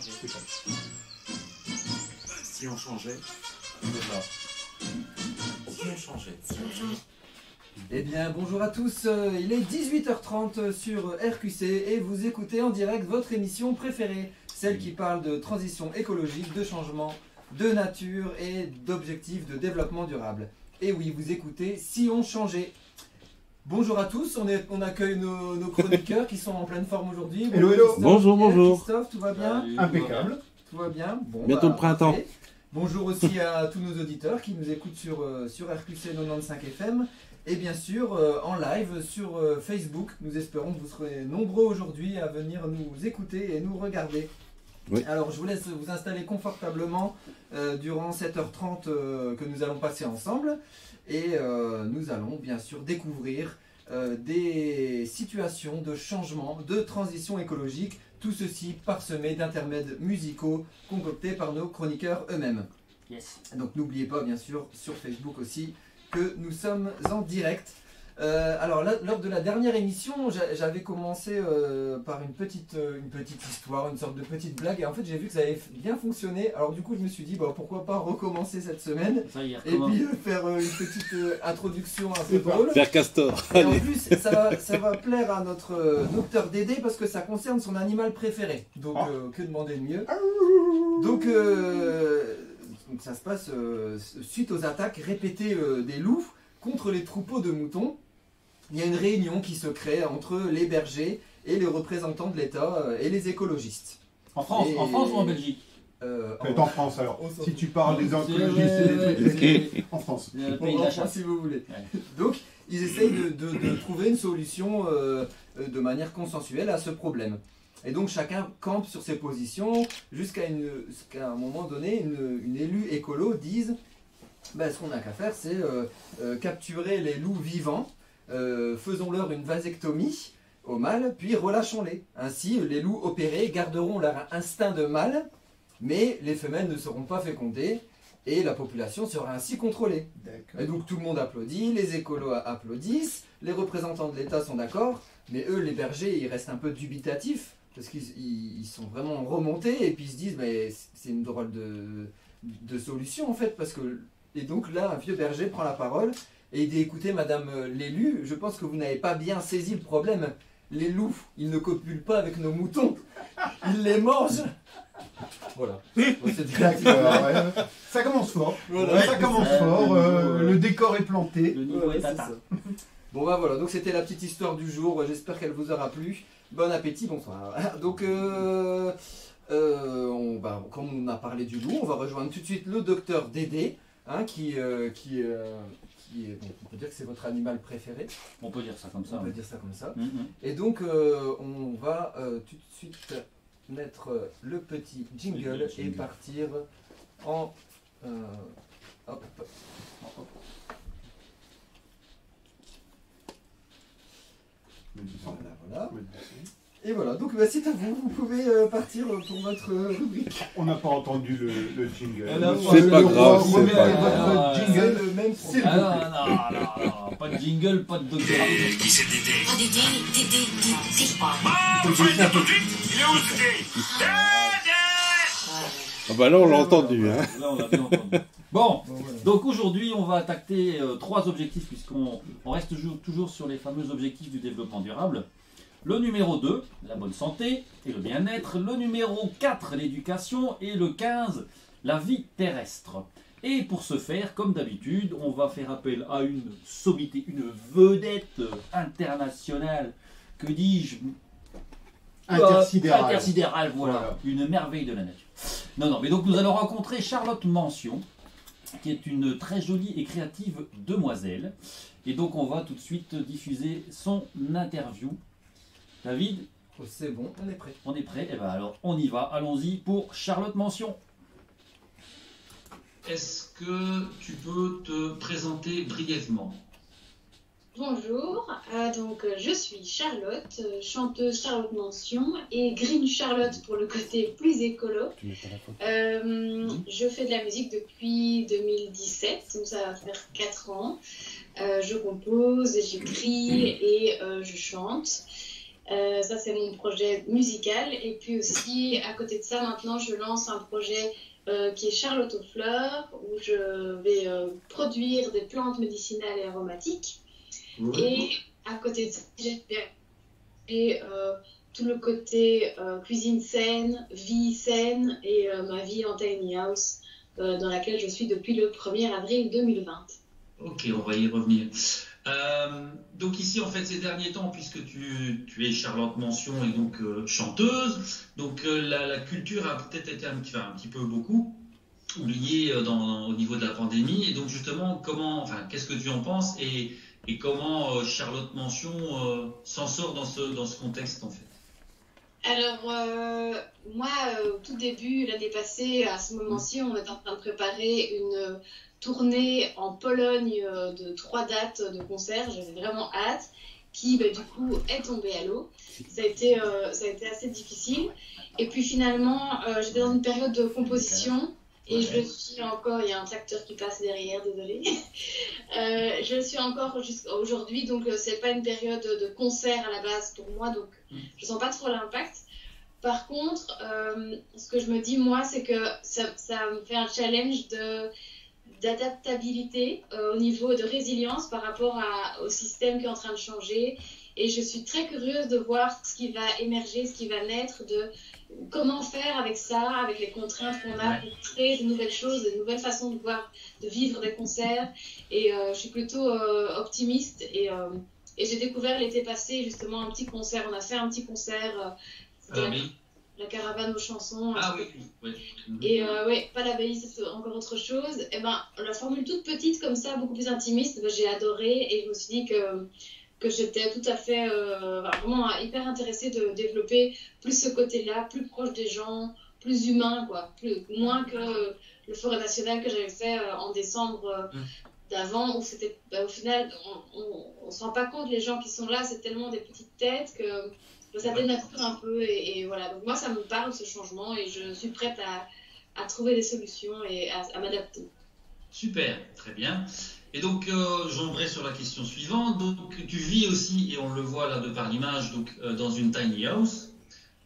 changeait. Si on changeait. Si on changeait. Eh bien, bonjour à tous, il est 18h30 sur RQC et vous écoutez en direct votre émission préférée, celle qui parle de transition écologique, de changement, de nature et d'objectifs de développement durable. Et oui, vous écoutez Si on changeait. Bonjour à tous, on accueille nos chroniqueurs qui sont en pleine forme aujourd'hui. Hello, hello. Bonjour, bonjour. Christophe, tout va bien? Impeccable. Tout va bien. Bon, Bientôt le printemps. parfait. Bonjour aussi à tous nos auditeurs qui nous écoutent sur RQC 95 FM et bien sûr en live sur Facebook. Nous espérons que vous serez nombreux aujourd'hui à venir nous écouter et nous regarder. Oui. Alors je vous laisse vous installer confortablement durant 7h30 que nous allons passer ensemble et nous allons bien sûr découvrir des situations de changement, de transition écologique. Tout ceci parsemé d'intermèdes musicaux concoctés par nos chroniqueurs eux-mêmes. Yes. Donc n'oubliez pas bien sûr sur Facebook aussi que nous sommes en direct. Alors là, lors de la dernière émission, j'avais commencé par une petite histoire, une sorte de petite blague et en fait j'ai vu que ça avait bien fonctionné. Alors du coup je me suis dit bah, pourquoi pas recommencer cette semaine Ça y est, et puis faire une petite introduction un peu drôle. Faire Castor. Et en plus, ça va plaire à notre docteur Dédé parce que ça concerne son animal préféré. Donc, que demander de mieux? Donc ça se passe suite aux attaques répétées des loups contre les troupeaux de moutons. Il y a une réunion qui se crée entre les bergers et les représentants de l'État et les écologistes. En France, Et- en France ou en Belgique? C'est en France alors. Oh, ça Si va. tu parles des C'est écologistes et des trucs, en France. Le Bon, pays de la enfin, chasse. si vous voulez. Ouais. Donc, ils essayent de trouver une solution de manière consensuelle à ce problème. Et donc, chacun campe sur ses positions jusqu'à un moment donné, une élue écolo dise ben, ce qu'on n'a qu'à faire, c'est capturer les loups vivants, faisons-leur une vasectomie au mâle, puis relâchons-les. Ainsi, les loups opérés garderont leur instinct de mâle, mais les femelles ne seront pas fécondées et la population sera ainsi contrôlée. Et donc tout le monde applaudit, les écolos applaudissent, les représentants de l'État sont d'accord, mais eux, les bergers, ils restent un peu dubitatifs, parce qu'ils sont vraiment remontés, et puis ils se disent, mais c'est une drôle de solution en fait, parce que... Et donc là, un vieux berger prend la parole, et il dit, écoutez madame l'élu, je pense que vous n'avez pas bien saisi le problème. Les loups, ils ne copulent pas avec nos moutons, ils les mangent. Voilà. Bon, c'était la petite D'accord, blague. ouais. Ça commence fort. Voilà. Ça commence Ouais, fort. le niveau, Le décor est planté. Le niveau Ouais, est c'est atteint. ça. Bon bah voilà, donc c'était la petite histoire du jour, j'espère qu'elle vous aura plu. Bon appétit, bonsoir. Donc comme on a parlé du loup, on va rejoindre tout de suite le docteur Dédé, hein, qui est, bon, on peut dire que c'est votre animal préféré, On peut dire ça comme ça. on peut ouais. dire ça comme ça. Mhm. Et donc on va tout de suite mettre le petit jingle Le jingle. et partir en... hop. Voilà. Et voilà, donc bah, c'est à vous, vous pouvez partir pour votre rubrique. On n'a pas entendu le jingle. Ah non, Monsieur c'est pas le grave, roi, c'est pas remettez grave. votre C'est jingle. le même S'il problème. vous Ah plaît. non, pas de jingle, pas de docteur. Qui c'est Dédé? Oh, Dédé. Faut le dire tout de suite. Il est où ce Dédé? Dédé! Ah bah là, on l'a entendu. Hein. Là, on l'a bien entendu. Bon, Bon, voilà. donc aujourd'hui, on va attaquer trois objectifs, puisqu'on reste toujours sur les fameux objectifs du développement durable. Le numéro 2, la bonne santé et le bien-être. Le numéro 4, l'éducation. Et le 15, la vie terrestre. Et pour ce faire, comme d'habitude, on va faire appel à une sommité, une vedette internationale. Que dis-je? Intersidéral. Intersidérale, voilà. Voilà. Une merveille de la nature. Non, mais donc nous allons rencontrer Charlotte Mention, qui est une très jolie et créative demoiselle. Et donc on va tout de suite diffuser son interview. David, Oh, c'est bon, on est prêt. on est prêt? Eh bien alors on y va, allons-y pour Charlotte Mention. Est-ce que tu peux te présenter brièvement? Bonjour, je suis Charlotte, chanteuse Charlotte Mention et Green Charlotte pour le côté plus écolo. Tu mets pas la photo. Je fais de la musique depuis 2017, donc ça va faire 4 ans. Je compose, j'écris et je chante. Ça, c'est mon projet musical. Et puis aussi, à côté de ça, maintenant, je lance un projet qui est Charlotte aux fleurs, où je vais produire des plantes médicinales et aromatiques. Oui. Et à côté de ça, j'ai tout le côté cuisine saine, vie saine et ma vie en tiny house dans laquelle je suis depuis le 1er avril 2020. Ok, on va y revenir. Donc ici, en fait, ces derniers temps, puisque tu es Charlotte Mention et donc chanteuse, donc la culture a peut-être été un petit peu beaucoup oubliée au niveau de la pandémie. Et donc justement, qu'est-ce que tu en penses et comment Charlotte Mention s'en sort dans ce contexte en fait? Alors, moi, au tout début, l'année passée, à ce moment-ci, on est en train de préparer une tournée en Pologne de 3 dates de concerts. J'avais vraiment hâte, qui du coup est tombée à l'eau. Ça a été assez difficile. Et puis finalement, j'étais dans une période de composition. Et je suis encore, il y a un tracteur qui passe derrière, désolé. Je suis encore jusqu'à aujourd'hui, donc c'est pas une période de concert à la base pour moi, donc je sens pas trop l'impact. Par contre, ce que je me dis moi, c'est que ça me fait un challenge d'adaptabilité au niveau de résilience par rapport au système qui est en train de changer. Et je suis très curieuse de voir ce qui va émerger, ce qui va naître, de comment faire avec ça, avec les contraintes qu'on a pour créer de nouvelles choses, de nouvelles façons de vivre des concerts. Et je suis plutôt optimiste. Et j'ai découvert l'été passé justement un petit concert. On a fait un petit concert, la caravane aux chansons. Ah oui. Et pas l'abbaye, c'est encore autre chose. Et la formule toute petite comme ça, beaucoup plus intimiste, j'ai adoré. Et je me suis dit que j'étais tout à fait vraiment hyper intéressée de développer plus ce côté-là, plus proche des gens, plus humain, quoi. Moins que le Forêt National que j'avais fait en décembre d'avant, où c'était, au final, on ne se rend pas compte, les gens qui sont là, c'est tellement des petites têtes que ça dénature un peu. Et voilà, donc moi, ça me parle, ce changement, et je suis prête à trouver des solutions et à m'adapter. Super, très bien. Et donc, j'embraye sur la question suivante. Donc, tu vis aussi, et on le voit là de par l'image, donc dans une tiny house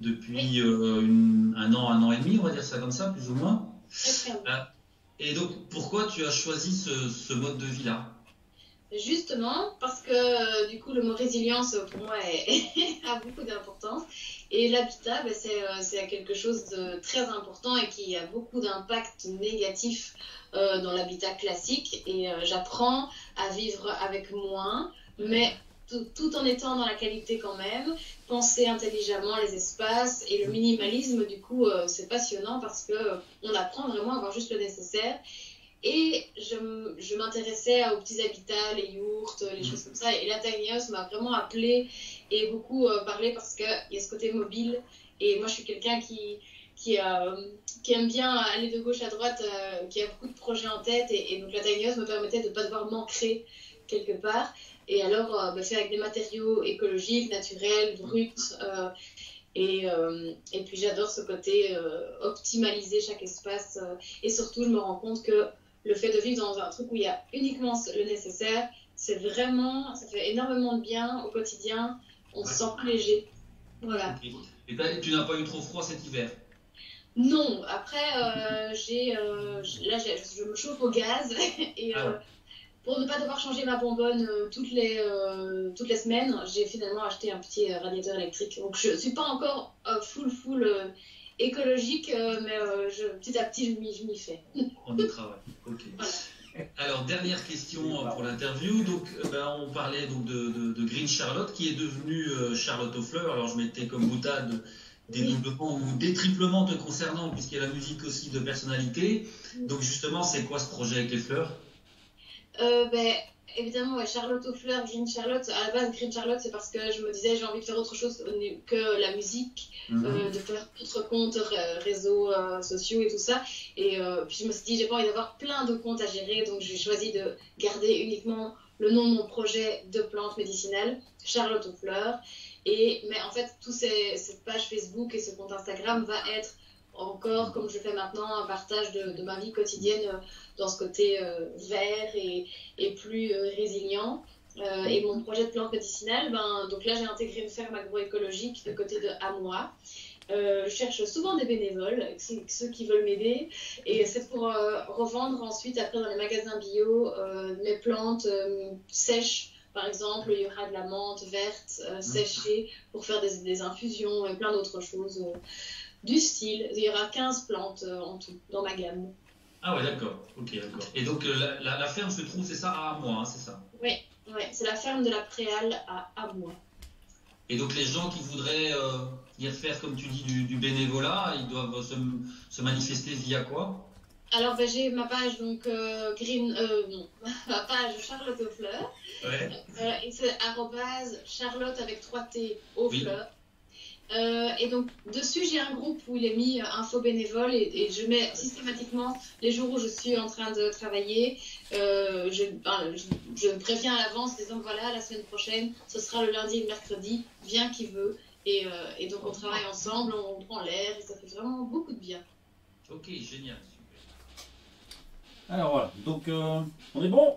depuis un an et demi, on va dire ça comme ça, plus ou moins. Et donc, pourquoi tu as choisi ce mode de vie-là? Justement, parce que du coup, le mot résilience, pour moi, a beaucoup d'importance. Et l'habitat, c'est quelque chose de très important et qui a beaucoup d'impact négatif dans l'habitat classique. Et j'apprends à vivre avec moins, mais tout en étant dans la qualité quand même. Penser intelligemment les espaces et le minimalisme, du coup, c'est passionnant parce qu'on apprend vraiment à avoir juste le nécessaire. Et je m'intéressais aux petits habitats, les yourtes, les choses comme ça. Et la tiny house m'a vraiment appelée et beaucoup parlé parce qu'il y a ce côté mobile. Et moi, je suis quelqu'un qui aime bien aller de gauche à droite, qui a beaucoup de projets en tête. Et donc, la tiny house me permettait de ne pas devoir m'ancrer quelque part. Et alors, faire avec des matériaux écologiques, naturels, bruts. Et puis, j'adore ce côté optimaliser chaque espace. Et surtout, je me rends compte que le fait de vivre dans un truc où il y a uniquement le nécessaire, ça fait énormément de bien au quotidien. On se sent plus léger. Voilà. Et tu n'as pas eu trop froid cet hiver? Non. Après, je me chauffe au gaz et pour ne pas devoir changer ma bonbonne toutes les semaines, j'ai finalement acheté un petit radiateur électrique. Donc je suis pas encore full écologique, mais petit à petit, je m'y fais. On y travaille, ok. Voilà. Alors, dernière question pour l'interview. Donc, on parlait donc de Green Charlotte, qui est devenue Charlotte aux fleurs. Alors, je mettais comme boutade des doublements ou des triplements te concernant, puisqu'il y a la musique aussi de personnalité. Donc, justement, c'est quoi ce projet avec les fleurs? Évidemment, Charlotte aux fleurs, Green Charlotte. À la base, Green Charlotte, c'est parce que je me disais j'ai envie de faire autre chose que la musique, de faire d'autres comptes, réseaux sociaux et tout ça. Et puis je me suis dit, j'ai pas envie d'avoir plein de comptes à gérer, donc j'ai choisi de garder uniquement le nom de mon projet de plantes médicinales, Charlotte aux fleurs. Mais en fait, cette page Facebook et ce compte Instagram va être encore, comme je fais maintenant, un partage de ma vie quotidienne dans ce côté vert et plus résilient. et mon projet de plante médicinale, donc là j'ai intégré une ferme agroécologique de côté de Amois. Je cherche souvent des bénévoles, ceux qui veulent m'aider, et c'est pour revendre ensuite après dans les magasins bio mes plantes sèches. Par exemple, il y aura de la menthe verte séchée pour faire des infusions et plein d'autres choses du style. Il y aura 15 plantes en tout dans ma gamme. Ah ouais, d'accord. Ok, d'accord. Et donc la ferme se trouve, c'est ça, à Amois, hein, c'est ça? Oui, c'est la ferme de la Préale à Amois. Et donc les gens qui voudraient y faire, comme tu dis, du bénévolat, ils doivent se manifester via quoi? Alors j'ai ma page donc ma page Charlotte aux fleurs. Ouais. Et c'est @Charlotte avec 3T aux Oui. fleurs. Et donc dessus j'ai un groupe où il est mis info bénévole et je mets systématiquement les jours où je suis en train de travailler. Je préviens à l'avance disant voilà, la semaine prochaine ce sera le lundi et le mercredi, viens qui veut. Et donc on travaille ensemble, on prend l'air et ça fait vraiment beaucoup de bien. Ok, génial. Alors voilà, donc on est bon.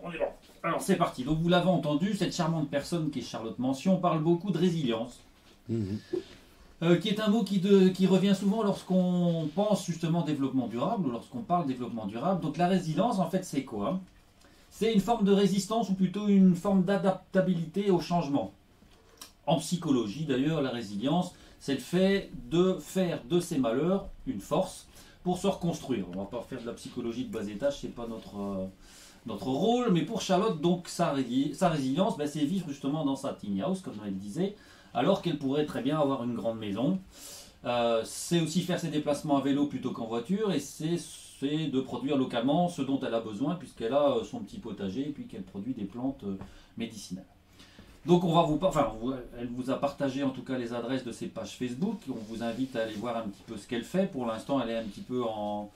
Alors c'est parti, donc vous l'avez entendu, cette charmante personne qui est Charlotte Mention parle beaucoup de résilience. Qui est un mot qui revient souvent lorsqu'on pense justement développement durable ou lorsqu'on parle développement durable. Donc la résilience, en fait, c'est quoi? C'est une forme de résistance ou plutôt une forme d'adaptabilité au changement. En psychologie, d'ailleurs, la résilience, c'est le fait de faire de ses malheurs une force pour se reconstruire. On ne va pas faire de la psychologie de bas étage, c'est pas notre rôle. Mais pour Charlotte, donc, sa résilience, c'est vivre justement dans sa tiny house, comme elle disait, alors qu'elle pourrait très bien avoir une grande maison. C'est aussi faire ses déplacements à vélo plutôt qu'en voiture, et c'est de produire localement ce dont elle a besoin, puisqu'elle a son petit potager, et puis qu'elle produit des plantes médicinales. Donc elle vous a partagé en tout cas les adresses de ses pages Facebook, on vous invite à aller voir un petit peu ce qu'elle fait. Pour l'instant elle est un petit peu en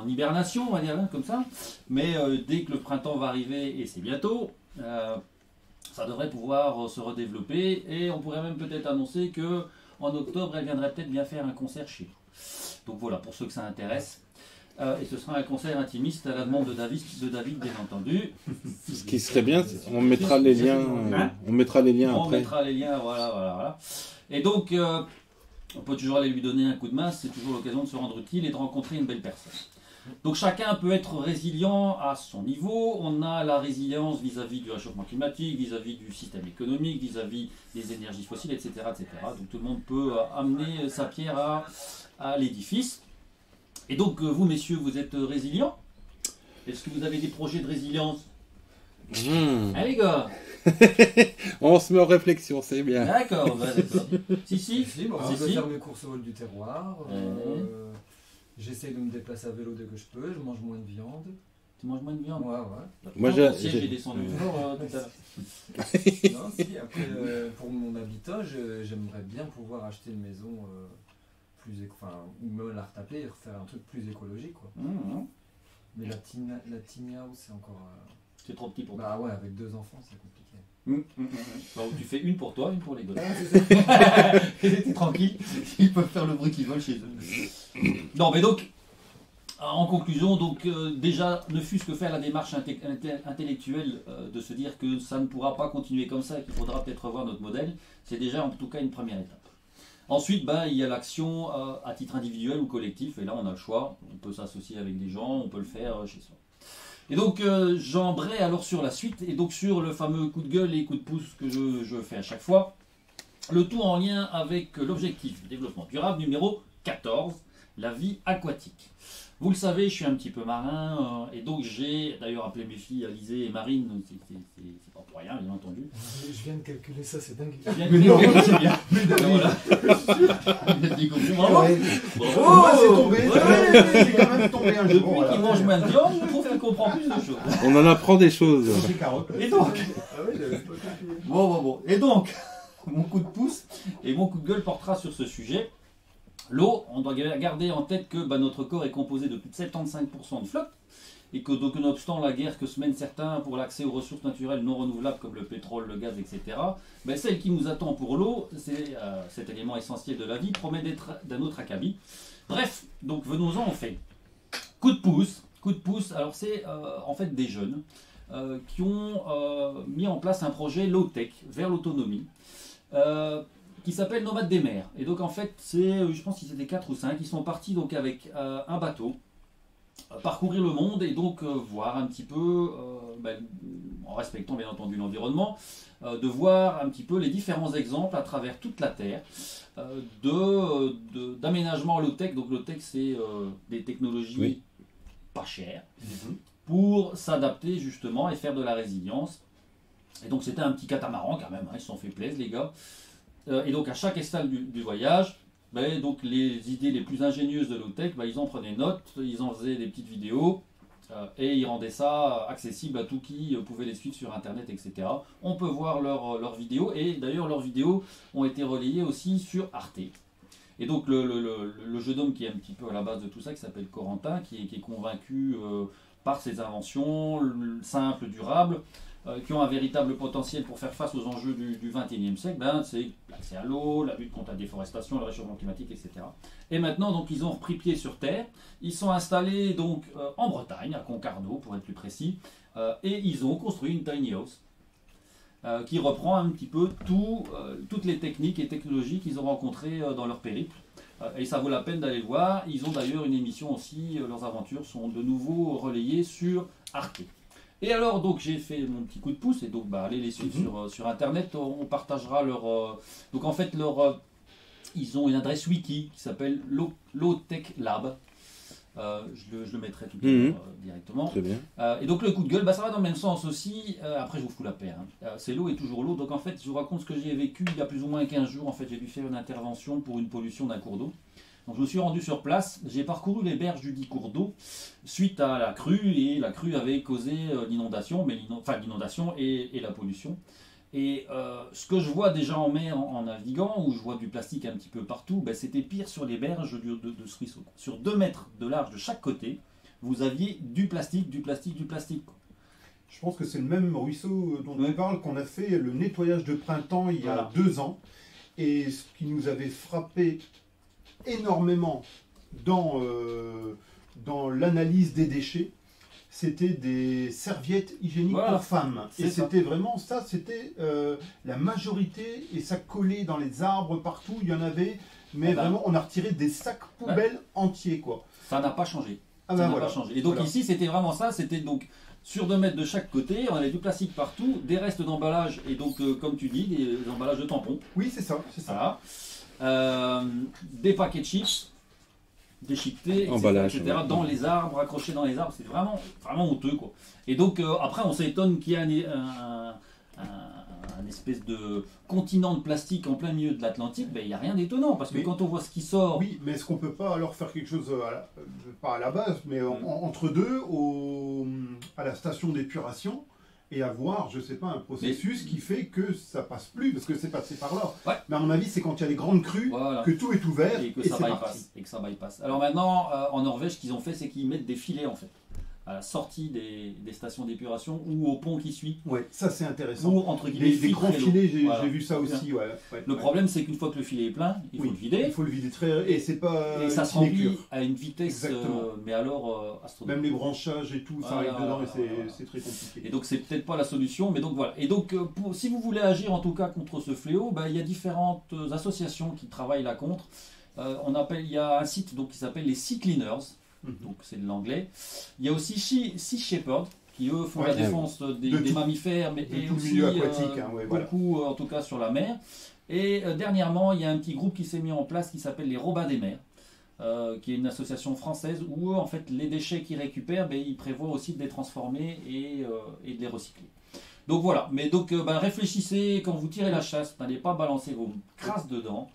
hibernation, on va dire, comme ça, mais dès que le printemps va arriver, et c'est bientôt, ça devrait pouvoir se redévelopper, et on pourrait même peut-être annoncer que en octobre, elle viendrait peut-être bien faire un concert chez nous. Donc voilà, pour ceux que ça intéresse. Et ce sera un concert intimiste à la demande de David bien entendu. Ce qui serait bien, on mettra les liens, on mettra les liens après. On mettra les liens, voilà. Et donc, on peut toujours aller lui donner un coup de main, c'est toujours l'occasion de se rendre utile et de rencontrer une belle personne. Donc chacun peut être résilient à son niveau. On a la résilience vis-à-vis du réchauffement climatique, vis-à-vis du système économique, vis-à-vis des énergies fossiles, etc., etc. Donc tout le monde peut amener sa pierre à l'édifice. Et donc vous, messieurs, vous êtes résilients? Est-ce que vous avez des projets de résilience? Allez, gars. On se met en réflexion, c'est bien. D'accord. Si. Je vais faire mes courses au vol du terroir. J'essaie de me déplacer à vélo dès que je peux. Je mange moins de viande. Tu manges moins de viande? Ouais. Moi, j'ai descendu tout à l'heure. Non, si, après, pour mon habitat, j'aimerais bien pouvoir acheter une maison ou me la retaper et refaire un truc plus écologique, quoi. Mais la tiny house, c'est encore... C'est trop petit pour toi. Bah ouais, avec 2 enfants, c'est compliqué. Donc tu fais une pour toi, une pour les gosses. T'es tranquille, ils peuvent faire le bruit qu'ils veulent chez eux. Non, mais donc, en conclusion, donc déjà, ne fût-ce que faire la démarche intellectuelle de se dire que ça ne pourra pas continuer comme ça et qu'il faudra peut-être revoir notre modèle, c'est déjà en tout cas une première étape. Ensuite, il y a l'action à titre individuel ou collectif, et là on a le choix, on peut s'associer avec des gens, on peut le faire chez soi. Et donc j'embraye alors sur la suite, et donc sur le fameux coup de gueule et coup de pouce que je fais à chaque fois, le tout en lien avec l'objectif de développement durable numéro 14, la vie aquatique. Vous le savez, je suis un petit peu marin, et donc j'ai d'ailleurs appelé mes filles Alizée et Marine, c'est pas pour rien, bien entendu. Je viens de calculer ça, c'est dingue. C'est bien. Voilà. Moi, c'est tombé. C'est quand même tombé un jour. Depuis qu'il mange moins de viande, je trouve qu'il comprend plus de choses. On en apprend des choses. Et donc, bon. Et donc, mon coup de pouce et mon coup de gueule portera sur ce sujet. L'eau, on doit garder en tête que notre corps est composé de plus de 75% de flotte, et que donc, nonobstant la guerre que se mènent certains pour l'accès aux ressources naturelles non renouvelables comme le pétrole, le gaz, etc., celle qui nous attend pour l'eau, c'est cet élément essentiel de la vie, promet d'être d'un autre acabit. Bref, donc venons-en en fait. Coup de pouce, alors c'est en fait des jeunes qui ont mis en place un projet low-tech vers l'autonomie qui s'appelle Nomades des mers. Et donc en fait, je pense qu'ils étaient 4 ou 5, ils sont partis donc avec un bateau, parcourir le monde et donc voir un petit peu, en respectant bien entendu l'environnement, de voir un petit peu les différents exemples à travers toute la Terre d'aménagement low-tech. Donc low-tech, c'est des technologies pas chères pour s'adapter justement et faire de la résilience. Et donc c'était un petit catamaran quand même, hein, ils se sont fait plaisir les gars. Et donc à chaque escale du voyage, donc les idées les plus ingénieuses de low-tech, ils en prenaient note, ils en faisaient des petites vidéos et ils rendaient ça accessible à tout qui pouvait les suivre sur internet, etc. On peut voir leurs vidéos et d'ailleurs leurs vidéos ont été relayées aussi sur Arte. Et donc le jeune homme qui est un petit peu à la base de tout ça, qui s'appelle Corentin, qui est convaincu par ses inventions simples, durables, qui ont un véritable potentiel pour faire face aux enjeux du XXIe siècle, c'est l'accès à l'eau, la lutte contre la déforestation, le réchauffement climatique, etc. Et maintenant, donc, ils ont repris pied sur terre. Ils sont installés donc en Bretagne, à Concarneau, pour être plus précis, et ils ont construit une tiny house qui reprend un petit peu toutes les techniques et technologies qu'ils ont rencontrées dans leur périple. Et ça vaut la peine d'aller le voir. Ils ont d'ailleurs une émission aussi, leurs aventures sont de nouveau relayées sur Arte. Et alors, donc, j'ai fait mon petit coup de pouce, et donc, allez les suivre sur Internet, on partagera leur... donc, en fait, ils ont une adresse wiki qui s'appelle Low-Tech Lab. Je le mettrai tout à l'heure directement. Très bien. Et donc, le coup de gueule, ça va dans le même sens aussi. Après, je vous fous la paix. Hein. C'est l'eau et toujours l'eau. Donc, en fait, je vous raconte ce que j'ai vécu il y a plus ou moins 15 jours. En fait, j'ai dû faire une intervention pour une pollution d'un cours d'eau. Donc je me suis rendu sur place, j'ai parcouru les berges du dit cours d'eau suite à la crue, et la crue avait causé l'inondation, l'inondation et la pollution. Et ce que je vois déjà en mer en naviguant, où je vois du plastique un petit peu partout, c'était pire sur les berges de ce ruisseau. Sur 2 mètres de large de chaque côté, vous aviez du plastique, du plastique, du plastique. Je pense que c'est le même ruisseau dont on parle, qu'on a fait le nettoyage de printemps il y a 2 ans. Et ce qui nous avait frappé énormément dans l'analyse des déchets, c'était des serviettes hygiéniques pour femmes. Et c'était vraiment ça, c'était la majorité, et ça collait dans les arbres partout, il y en avait, mais vraiment on a retiré des sacs poubelles entiers, quoi. Ça n'a pas changé. Ça n'a pas changé. Et donc ici c'était vraiment ça, c'était donc sur 2 mètres de chaque côté, on avait du plastique partout, des restes d'emballage, et donc comme tu dis, des emballages de tampons. Oui, c'est ça, c'est ça. Voilà. Des paquets de chips déchiquetés, etc. Dans les arbres, accrochés dans les arbres, c'est vraiment honteux, quoi. Et donc après on s'étonne qu'il y ait un espèce de continent de plastique en plein milieu de l'Atlantique. Il n'y a rien d'étonnant, parce que quand on voit ce qui sort... Oui, mais est-ce qu'on peut pas alors faire quelque chose, pas à la base, mais entre deux, à la station d'épuration, et avoir, je sais pas, un processus qui fait que ça passe plus, parce que c'est passé par là. Ouais. Mais à mon avis, c'est quand il y a les grandes crues, que tout est ouvert et que ça bypasse. Alors maintenant, en Norvège, ce qu'ils ont fait, c'est qu'ils mettent des filets, en fait, à la sortie des stations d'épuration ou au pont qui suit. Ouais, ça c'est intéressant. Ou entre guillemets, les grands filets, j'ai vu ça aussi. Le problème, c'est qu'une fois que le filet est plein, il faut le vider. Il faut le vider et c'est pas. Et ça se remplit à une vitesse, mais alors astronomique. Même les branchages et tout, ça arrive dedans et c'est très compliqué. Et donc c'est peut-être pas la solution, mais donc voilà. Et donc si vous voulez agir en tout cas contre ce fléau, il y a différentes associations qui travaillent là contre. Il y a un site donc qui s'appelle les Sea Cleaners. Donc c'est de l'anglais. Il y a aussi Sea Shepherd qui eux font la défense des mammifères, mais et tout aussi milieu aquatique, beaucoup en tout cas sur la mer. Et dernièrement, il y a un petit groupe qui s'est mis en place qui s'appelle les Robins des mers, qui est une association française où en fait les déchets qu'ils récupèrent, ils prévoient aussi de les transformer et de les recycler. Donc voilà, mais donc réfléchissez quand vous tirez la chasse, n'allez pas balancer vos crasses dedans.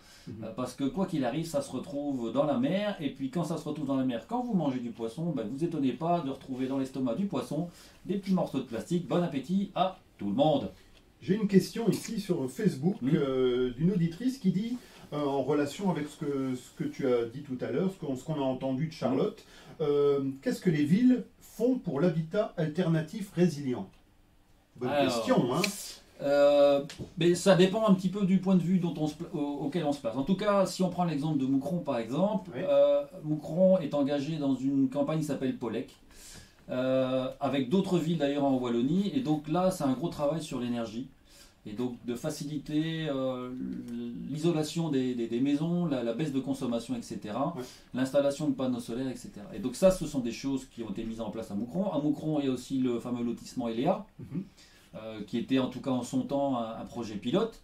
Parce que quoi qu'il arrive, ça se retrouve dans la mer, et puis quand ça se retrouve dans la mer, quand vous mangez du poisson, vous étonnez pas de retrouver dans l'estomac du poisson des petits morceaux de plastique. Bon appétit à tout le monde. J'ai une question ici sur Facebook d'une auditrice qui dit, en relation avec ce que tu as dit tout à l'heure, ce qu'on a entendu de Charlotte, qu'est-ce que les villes font pour l'habitat alternatif résilient? Bonne question, hein. Mais ça dépend un petit peu du point de vue auquel on se place. En tout cas, si on prend l'exemple de Moucron par exemple, Moucron est engagé dans une campagne qui s'appelle Polec, avec d'autres villes d'ailleurs en Wallonie. Et donc là, c'est un gros travail sur l'énergie. Et donc de faciliter l'isolation des maisons, la baisse de consommation, etc. Ouais. L'installation de panneaux solaires, etc. Et donc ça, ce sont des choses qui ont été mises en place à Moucron. À Moucron, il y a aussi le fameux lotissement Eléa, qui était en tout cas en son temps un projet pilote.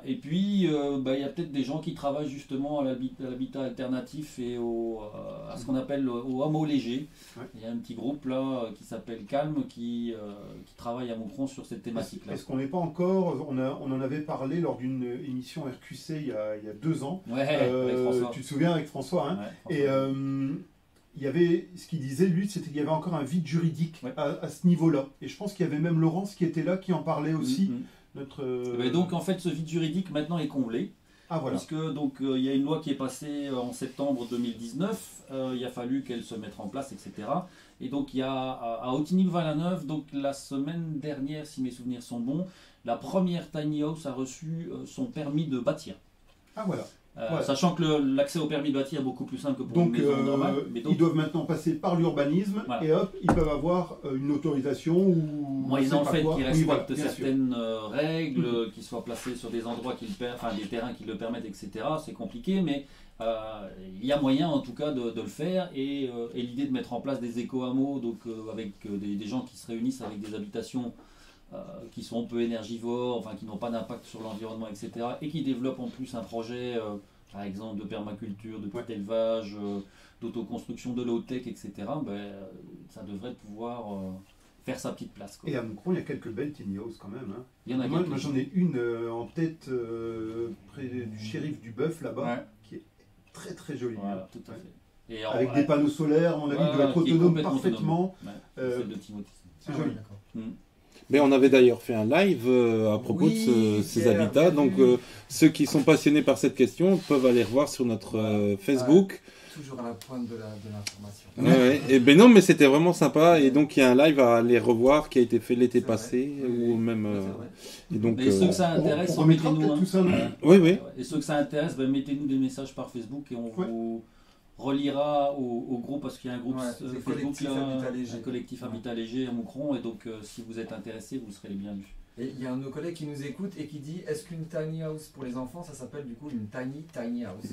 Et puis, il y a peut-être des gens qui travaillent justement à l'habitat alternatif et à ce qu'on appelle au hameau léger. Ouais. Il y a un petit groupe là qui s'appelle Calme qui travaille à Moucron sur cette thématique-là. Est-ce qu'on n'est pas encore... On en avait parlé lors d'une émission RQC il y a 2 ans. Ouais, avec François. Tu te souviens avec François, hein? Ouais, Et il y avait, ce qu'il disait, lui, c'était qu'il y avait encore un vide juridique Ouais. à ce niveau-là. Et je pense qu'il y avait même Laurence qui était là, qui en parlait aussi. Et donc en fait, ce vide juridique maintenant est comblé. Ah voilà. Puisque donc il y a une loi qui est passée en septembre 2019, il a fallu qu'elle se mette en place, etc. Et donc il y a à Autigny-le-Valeneuve, donc la semaine dernière, si mes souvenirs sont bons, la première tiny house a reçu son permis de bâtir. Ah voilà. Ouais. Sachant que l'accès au permis de bâtir est beaucoup plus simple que pour Donc, une maison normale. Mais donc, ils doivent maintenant passer par l'urbanisme Voilà. et hop, ils peuvent avoir une autorisation ou... moyennant le fait qu'ils respectent bien sûr. certaines règles, qu'ils soient placés sur des endroits des terrains qui le permettent, etc. C'est compliqué, mais il y a moyen en tout cas de le faire. Et l'idée de mettre en place des éco-hameaux, donc avec des gens qui se réunissent avec des habitations qui sont un peu énergivores, enfin qui n'ont pas d'impact sur l'environnement, etc. Et qui développent en plus un projet, par exemple de permaculture, de petit élevage, d'autoconstruction, de low-tech, etc. Ça devrait pouvoir faire sa petite place, quoi. Et à Moucron, il y a quelques belles tiny houses quand même. Hein. Il y en a Moi quelques-unes. j'en ai une en tête près du shérif du Bœuf là-bas, Ouais. qui est très très jolie. Voilà, tout à fait. Et Avec des panneaux solaires, à mon avis, il doit être qui est autonome complètement parfaitement. autonome. Euh, Celle de Timothy. C'est joli. D'accord. Mais on avait d'ailleurs fait un live à propos Oui, de ces Pierre, habitats. j'ai Donc vu. ceux qui sont passionnés par cette question peuvent aller revoir sur notre Facebook. Toujours à la pointe de l'information. Ouais. Et ben non, mais c'était vraiment sympa. Et donc il y a un live à aller revoir qui a été fait l'été C'est passé vrai. ou même. C'est vrai. Et donc. Et ceux que ça intéresse, on remettra mettez-nous peut-être un- tout ça. non Oui, oui. Et ceux que ça intéresse, mettez-nous des messages par Facebook et on vous reliera au groupe, parce qu'il y a un groupe Ouais, c'est Facebook Collectif là, Habitat Léger. un collectif Habitat Léger à Moucron, et donc si vous êtes intéressés, vous serez les bienvenus. Et il y a un de nos collègues qui nous écoute et qui dit, est-ce qu'une tiny house pour les enfants, ça s'appelle du coup une tiny house?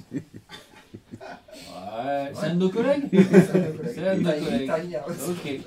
Ouais, c'est un de nos collègues. C'est un de nos collègues. C'est un de nos collègues. Tiny house. Ok.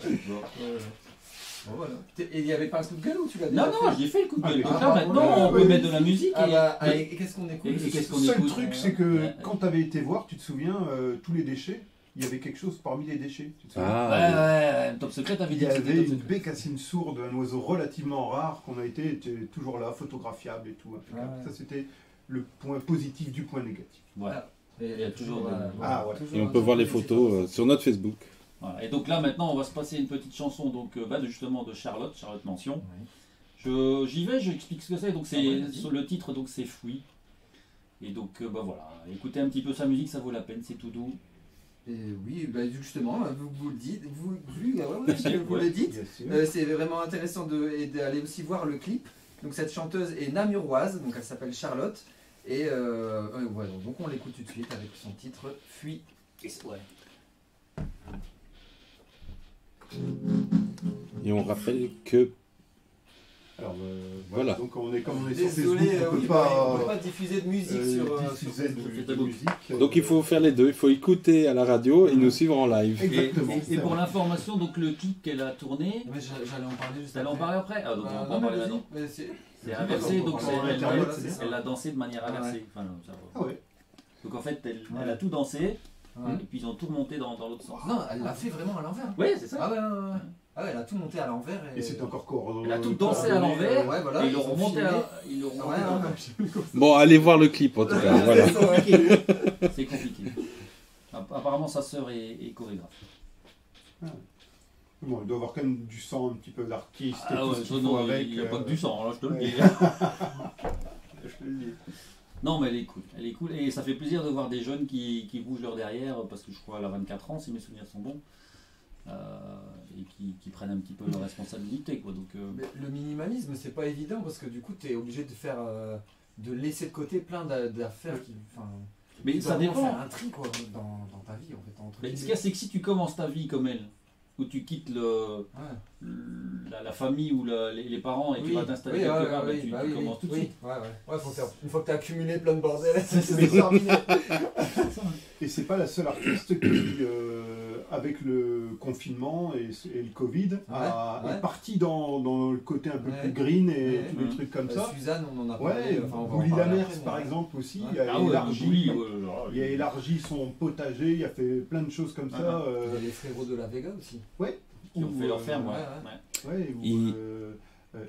Bon, voilà. Et il n'y avait pas un coup de gueule ou tu l'as déjà Non, non, fait? j'ai fait le coup de gueule. Ah, Donc ah, là, bah, maintenant, voilà, on peut ouais. mettre de la musique. Ah et- bah, et qu'est-ce qu'on écoute? et qu'est-ce qu'on Le seul écoute truc, c'est que Ouais. quand tu avais été voir, tu te souviens, tous les déchets, il y avait quelque chose parmi les déchets. Tu te souviens Ouais, Top Secret avait Il dit y que c'était avait Top une Secret. bécassine sourde, un oiseau relativement rare qu'on a était toujours là, photographiable et tout. impeccable. Ouais. Ça, c'était le point positif du point négatif. Voilà. Et Il y a toujours des- Ah, ouais. toujours Et on un peut voir les petit photos peu sur notre Facebook. Voilà. Et donc là, maintenant, on va se passer une petite chanson donc, justement de Charlotte Mention. Ouais. J'y vais, j'explique ce que c'est. Donc c'est Ah ouais, vas-y. sur le titre, donc c'est Fouille. Et donc voilà, écoutez un petit peu sa musique, ça vaut la peine, c'est tout doux. Et oui, bah, justement, vous le dites, vous le dites. Bien sûr. C'est vraiment intéressant d'aller aussi voir le clip. Donc cette chanteuse est namuroise, donc elle s'appelle Charlotte. Et voilà, donc on l'écoute tout de suite avec son titre Fuis. Ouais. Et on rappelle que. Alors, Voilà. Donc, on est comme on est sur Désolé, Facebook, on oui, peut on peut pas pas diffuser de musique sur. diffuser de musique. Donc il faut faire les deux. Il faut écouter à la radio et nous suivre en live. Exactement. Et pour l'information, donc le clip qu'elle a tourné, Mais j'allais en parler juste elle en après. parler après. Ah, donc on va Non, en mais parler vas-y. maintenant. Mais c'est- C'est inversé, donc on va en elle parler, elle- voilà, c'est ça. elle a dansé de manière Ah ouais. inversée. Enfin, ça va. Ah ouais. Donc en fait, elle Ouais. a tout dansé, Ouais. et puis ils ont tout remonté dans l'autre sens. Non, elle l'a fait vraiment à l'envers. Oui, c'est ça. Ah ouais, ouais, ouais. Ah ouais, elle a tout monté à l'envers. Et c'est encore coordonné. Elle a tout dansé à l'envers. Ouais, voilà. Et ils l'ont ont remonté filmé. ils l'ont Ouais, remonté. ouais. Bon, allez voir le clip en tout cas. Voilà. C'est ça, ouais. C'est compliqué. Apparemment, sa sœur est chorégraphe. Bon, il doit y avoir quand même du sang un petit peu d'artiste. et Ah tout ouais, ce qu'il ça, faut non, avec, il n'y a pas que du sang, là, je te le ouais. dis. Je te le dis. Non, mais elle est cool. Elle est cool. Et ça fait plaisir de voir des jeunes qui bougent leur derrière, parce que je crois qu'elle a 24 ans, si mes souvenirs sont bons. Et qui prennent un petit peu leurs responsabilités, quoi. Donc, Mais le minimalisme, c'est pas évident parce que du coup, tu es obligé de faire. De laisser de côté plein d'affaires qui. Enfin, mais tu ça dois vraiment dépend. faire un tri quoi, dans ta vie en fait. Entre Mais ce guillemets. qu'il y a, c'est que si tu commences ta vie comme elle, où tu quittes Ouais. la famille ou les parents et tu Oui. vas t'installer Oui, quelque part, oui, tu bah oui, commences tout de oui. suite. Ouais, faut faire. Une fois que tu as accumulé plein de bordel, c'est terminé. Et c'est pas la seule artiste qui, avec le confinement et le Covid, Ouais. est partie dans le côté un peu Ouais. plus green et Ouais. tous les trucs comme ça. Suzanne, on en a parlé. Ouais, Enfin, on va en Bouli parler Lamers, après, par mais- exemple, aussi, Ouais. il a Ah ouais, élargi. Bouli, Il a élargi son potager, il a fait plein de choses comme ça. Il y a les frérots de la Vega aussi. qui ont fait leur ferme. ouais, Ouais. Ouais, ou Il-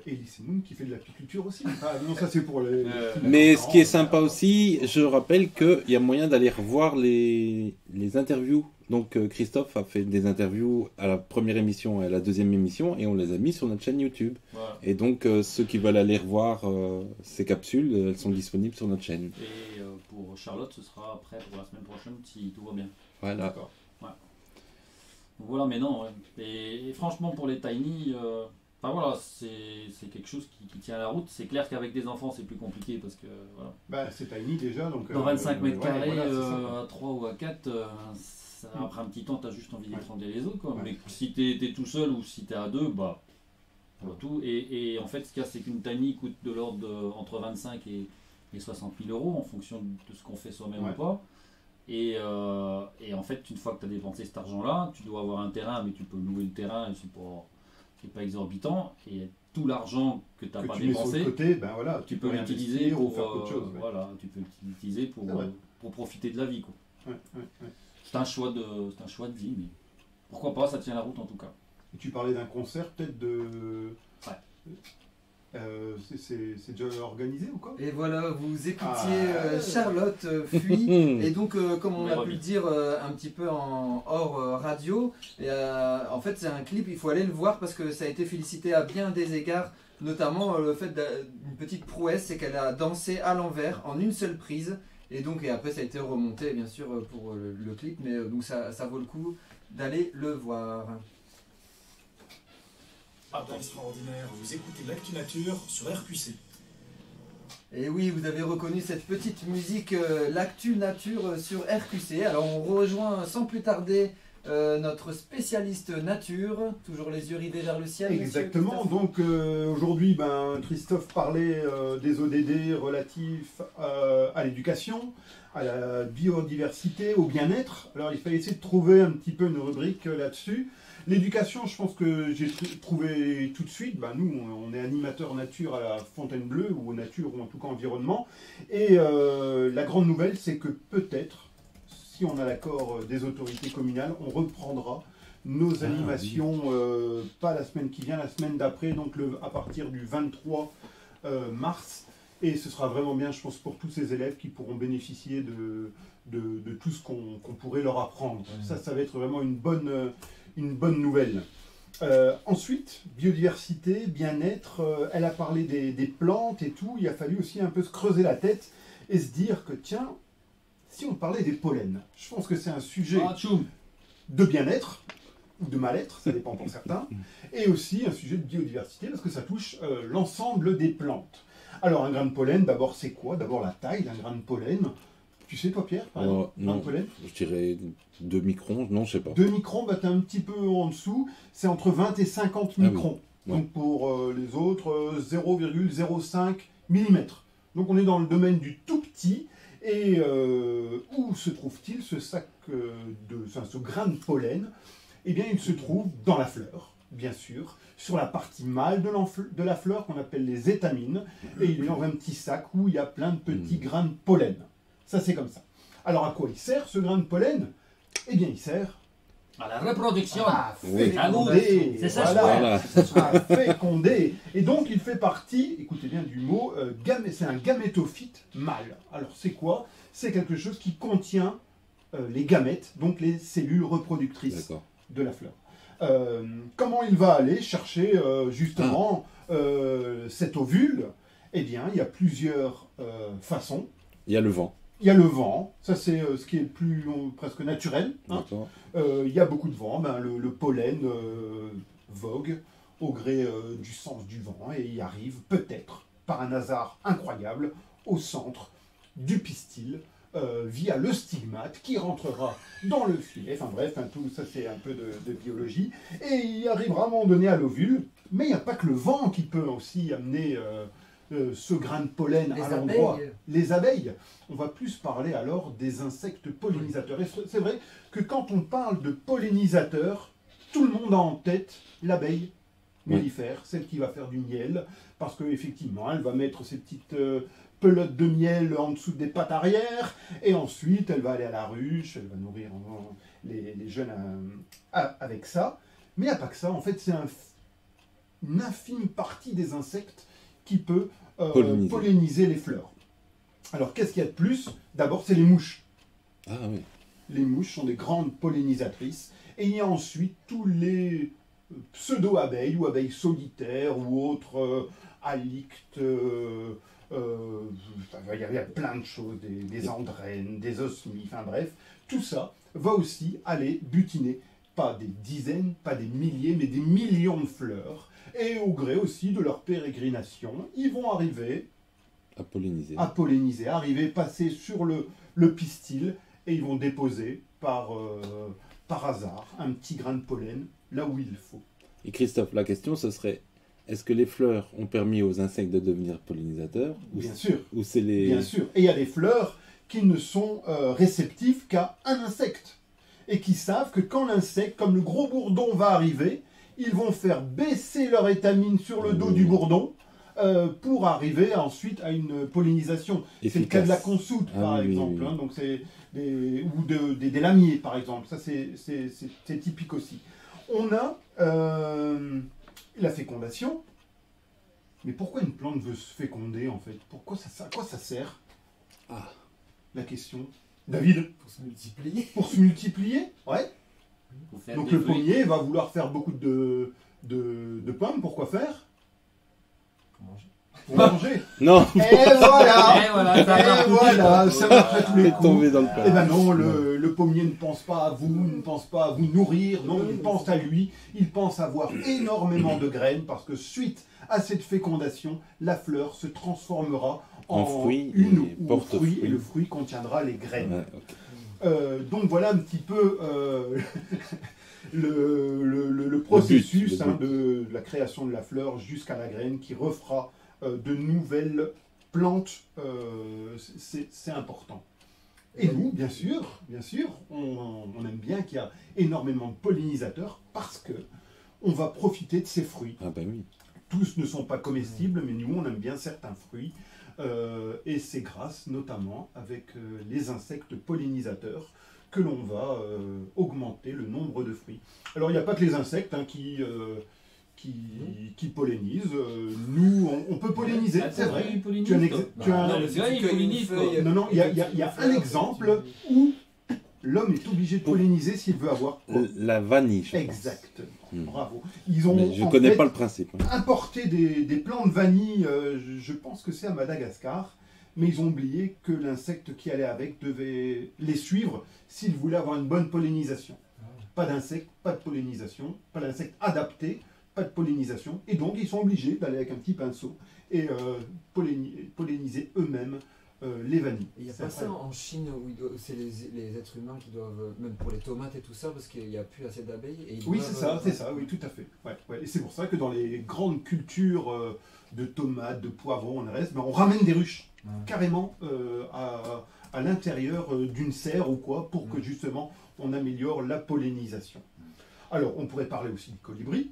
Elise Moon qui fait de l'apiculture aussi. Ah non, ça c'est pour les. Mais ce qui est sympa aussi, je rappelle qu'il y a moyen d'aller revoir les interviews. Donc Christophe a fait des interviews à la première émission et à la deuxième émission et on les a mis sur notre chaîne YouTube. Voilà. Et donc ceux qui veulent aller revoir ces capsules, elles sont disponibles sur notre chaîne. Et pour Charlotte, ce sera prêt pour la semaine prochaine si tout va bien. Voilà. D'accord. Ouais. Donc voilà, mais non. Ouais. Et franchement, pour les tiny, enfin voilà, c'est quelque chose qui tient la route. C'est clair qu'avec des enfants, c'est plus compliqué parce que voilà. Bah, c'est tiny déjà. Donc, Dans 25 mètres ouais, carrés, voilà, c'est ça. à 3 ou à 4, après un petit temps, tu as juste envie d'étrangler les autres. Quoi. Ouais. Mais si tu es tout seul ou si tu es à 2, bah, voilà tout. Et en fait, ce qu'il y a, c'est qu'une tiny coûte de l'ordre entre 25 et 60 000 euros en fonction de ce qu'on fait soi-même Ouais. ou pas. Et en fait, une fois que tu as dépensé cet argent-là, tu dois avoir un terrain, mais tu peux louer le terrain, et c'est pas exorbitant. Et tout l'argent que tu n'as Que pas tu mets sur dépensé, le côté, ben voilà, tu peux l'utiliser réinvestir ou pour faire autre chose. Ouais. voilà, tu peux l'utiliser C'est vrai. pour profiter de la vie, quoi. Ouais. C'est un choix de vie, mais pourquoi pas, ça tient la route en tout cas. Et tu parlais d'un concert, peut-être de. Ouais. C'est déjà organisé ou quoi? Et voilà, vous écoutiez Ah. Charlotte Fuy. Et donc, comme on Mais a pu remis. le dire un petit peu en hors radio, et, en fait, c'est un clip, il faut aller le voir parce que ça a été félicité à bien des égards, notamment le fait d'une petite prouesse, c'est qu'elle a dansé à l'envers en une seule prise. Et donc, et après, ça a été remonté, bien sûr, pour le clip, mais donc ça vaut le coup d'aller le voir. Pas extraordinaire, vous écoutez l'Actu Nature sur RQC. Et oui, vous avez reconnu cette petite musique, l'actu nature sur RQC. Alors on rejoint sans plus tarder notre spécialiste nature, toujours les yeux rivés vers le ciel. monsieur Exactement, Christophe. donc aujourd'hui, Christophe parlait des ODD relatifs à l'éducation, à la biodiversité, au bien-être. Alors il fallait essayer de trouver un petit peu une rubrique là-dessus. L'éducation, je pense que j'ai trouvé tout de suite. Nous, on est animateur nature à la Fontainebleau, ou nature, ou en tout cas environnement. Et la grande nouvelle, c'est que peut-être, si on a l'accord des autorités communales, on reprendra nos animations, pas la semaine qui vient, la semaine d'après, donc à partir du 23 mars. Et ce sera vraiment bien, je pense, pour tous ces élèves qui pourront bénéficier de tout ce qu'on pourrait leur apprendre. Ça va être vraiment une bonne nouvelle. Ensuite, biodiversité, bien-être, elle a parlé des plantes et tout. Il a fallu aussi un peu se creuser la tête et se dire que, tiens, si on parlait des pollens, je pense que c'est un sujet Ah, tchoum. de bien-être, ou de mal-être, ça dépend pour certains, et aussi un sujet de biodiversité, parce que ça touche l'ensemble des plantes. Alors, un grain de pollen, d'abord, c'est quoi? D'abord, la taille d'un grain de pollen. Tu sais, toi, Pierre, par exemple, grain non, de pollen? je dirais 2 microns, non, je sais pas. 2 microns, t'es un petit peu en dessous, c'est entre 20 et 50 Ah oui. microns. Ouais. Donc pour les autres, 0,05 mm. Donc on est dans le domaine du tout petit. Et où se trouve-t-il ce sac ce grain de pollen? Eh bien, il se trouve dans la fleur, bien sûr, sur la partie mâle de la fleur qu'on appelle les étamines. Et il est dans un petit sac où il y a plein de petits grains de pollen. Ça, c'est comme ça. Alors, à quoi il sert ce grain de pollen? Eh bien, il sert À la reproduction. à Oui. féconder. C'est ça, Voilà. À féconder. Et donc, il fait partie, écoutez bien du mot, c'est un gamétophyte mâle. Alors, c'est quoi? C'est quelque chose qui contient les gamètes, donc les cellules reproductrices D'accord. de la fleur. Comment il va aller chercher justement cet ovule? Eh bien, il y a plusieurs façons. Il y a le vent. Il y a le vent, ça c'est ce qui est le plus presque naturel. Hein. D'accord. Il y a beaucoup de vent, le pollen vogue au gré du sens du vent et il arrive peut-être, par un hasard incroyable, au centre du pistil via le stigmate qui rentrera dans le filet. Enfin bref, tout ça c'est un peu de biologie. Et il arrivera à un moment donné à l'ovule. Mais il n'y a pas que le vent qui peut aussi amener ce grain de pollen Les à l'endroit. abeilles. Les abeilles. On va plus parler alors des insectes pollinisateurs. Et c'est vrai que quand on parle de pollinisateurs, tout le monde a en tête l'abeille mellifère, celle qui va faire du miel, parce qu'effectivement, elle va mettre ses petites pelotes de miel en dessous des pattes arrière, et ensuite elle va aller à la ruche, elle va nourrir les jeunes avec ça. Mais il n'y a pas que ça, en fait c'est une infime partie des insectes qui peut polliniser les fleurs. Alors qu'est-ce qu'il y a de plus? D'abord c'est les mouches. Ah oui. Les mouches sont des grandes pollinisatrices, et il y a ensuite tous les pseudo-abeilles ou abeilles solitaires ou autres halictes, il y a plein de choses, des andrènes, des osmies, enfin bref, tout ça va aussi aller butiner pas des dizaines, pas des milliers, mais des millions de fleurs, et au gré aussi de leur pérégrination, ils vont arriver À polliniser, arriver, passer sur le pistil, et ils vont déposer par hasard un petit grain de pollen là où il faut. Et Christophe, la question ce serait, est-ce que les fleurs ont permis aux insectes de devenir pollinisateurs? Bien sûr. Ou c'est les... Bien sûr. Et il y a des fleurs qui ne sont réceptives qu'à un insecte. Et qui savent que quand l'insecte, comme le gros bourdon va arriver, ils vont faire baisser leur étamine sur le dos du bourdon pour arriver ensuite à une pollinisation. C'est le cas de la consoude, par exemple. Oui. Hein, donc ou des lamiers, par exemple. Ça, c'est typique aussi. On a la fécondation. Mais pourquoi une plante veut se féconder, en fait? À quoi ça sert? Ah, la question. David? Pour se multiplier. Pour se multiplier? Ouais. Pour faire Donc des le fruits. pommier va vouloir faire beaucoup de pommes. Pourquoi faire? Pour manger. Pour manger. Non, Et voilà. Et voilà, ça marche. Et voilà, ça marche à tous les c'est coups. tombé dans le Eh plat. ben non, le pommier ne pense pas à vous, ne pense pas à vous nourrir, non, il pense à lui, il pense avoir énormément de graines, parce que suite à cette fécondation, la fleur se transformera en fruit une et ou porte-fruit. fruit, et le fruit contiendra les graines. Ouais, ok. Donc voilà un petit peu le processus le but. de la création de la fleur jusqu'à la graine qui refera de nouvelles plantes. C'est important. Et nous, bien sûr, on aime bien qu'il y a énormément de pollinisateurs parce que on va profiter de ces fruits. Ah ben oui. Tous ne sont pas comestibles, mais nous, on aime bien certains fruits. Et c'est grâce, notamment, avec les insectes pollinisateurs, que l'on va augmenter le nombre de fruits. Alors, il n'y a pas que les insectes qui pollinisent. Nous, on peut polliniser, c'est vrai. Tu as un Non, le gars, il pollinise, quoi. Non, il y a un exemple où l'homme est obligé de polliniser s'il veut avoir quoi? La vanille, je pense. Exactement. Hmm. Bravo. Ils ont Mais je en connais fait pas le principe. Hein. importé des plants de vanille, je pense que c'est à Madagascar, mais ils ont oublié que l'insecte qui allait avec devait les suivre s'il voulait avoir une bonne pollinisation. Pas d'insecte, pas de pollinisation, pas d'insecte adapté, pas de pollinisation, et donc ils sont obligés d'aller avec un petit pinceau et polliniser eux-mêmes les vanilles. Il n'y a C'est pas ça incroyable. en Chine où c'est les êtres humains qui doivent, même pour les tomates et tout ça, parce qu'il n'y a plus assez d'abeilles. Et ils Oui, doivent, c'est ça, oui, tout à fait. Ouais, ouais. Et c'est pour ça que dans les grandes cultures de tomates, de poivrons, on ramène des ruches, carrément à l'intérieur d'une serre ou quoi, pour que justement on améliore la pollinisation. Alors, on pourrait parler aussi du colibri,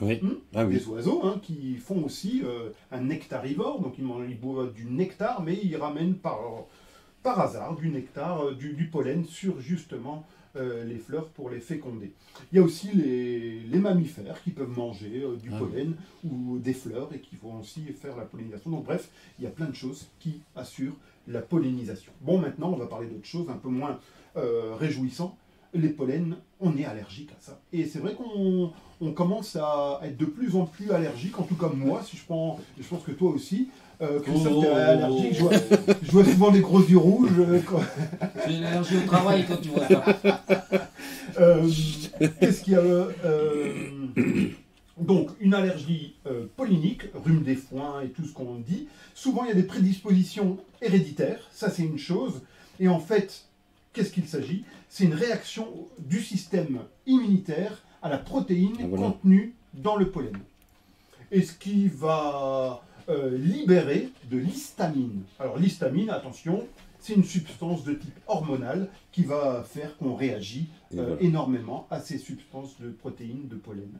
Oui. Ah oui. des oiseaux qui font aussi un nectarivore, donc ils boivent du nectar, mais ils ramènent par hasard du nectar, du pollen sur justement les fleurs pour les féconder. Il y a aussi les mammifères qui peuvent manger du pollen ou des fleurs et qui vont aussi faire la pollinisation. Donc bref, il y a plein de choses qui assurent la pollinisation. Bon, maintenant on va parler d'autres choses un peu moins réjouissantes. Les pollens, on est allergique à ça. Et c'est vrai qu'on commence à être de plus en plus allergique, en tout cas moi, si je pense que toi aussi. Christophe, tu es allergique, je vois souvent des gros yeux rouges. J'ai une allergie au travail quand tu vois ça. Qu'est-ce qu'il y a Donc, une allergie pollinique, rhume des foins et tout ce qu'on dit. Souvent, il y a des prédispositions héréditaires, ça c'est une chose. Et en fait, qu'est-ce qu'il s'agit? C'est une réaction du système immunitaire à la protéine contenue dans le pollen. Et ce qui va libérer de l'histamine. Alors l'histamine, attention, c'est une substance de type hormonal qui va faire qu'on réagit énormément à ces substances de protéines de pollen.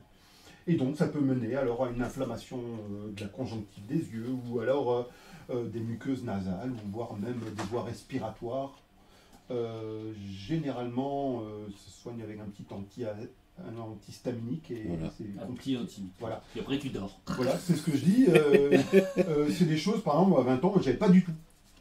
Et donc ça peut mener alors à une inflammation de la conjonctive des yeux, ou alors des muqueuses nasales, ou voire même des voies respiratoires. Généralement, se soigne avec un petit antihistaminique et c'est un petit anti. Voilà. Et après tu dors. Voilà, c'est ce que je dis. C'est des choses, par exemple, à 20 ans, j'avais pas du tout.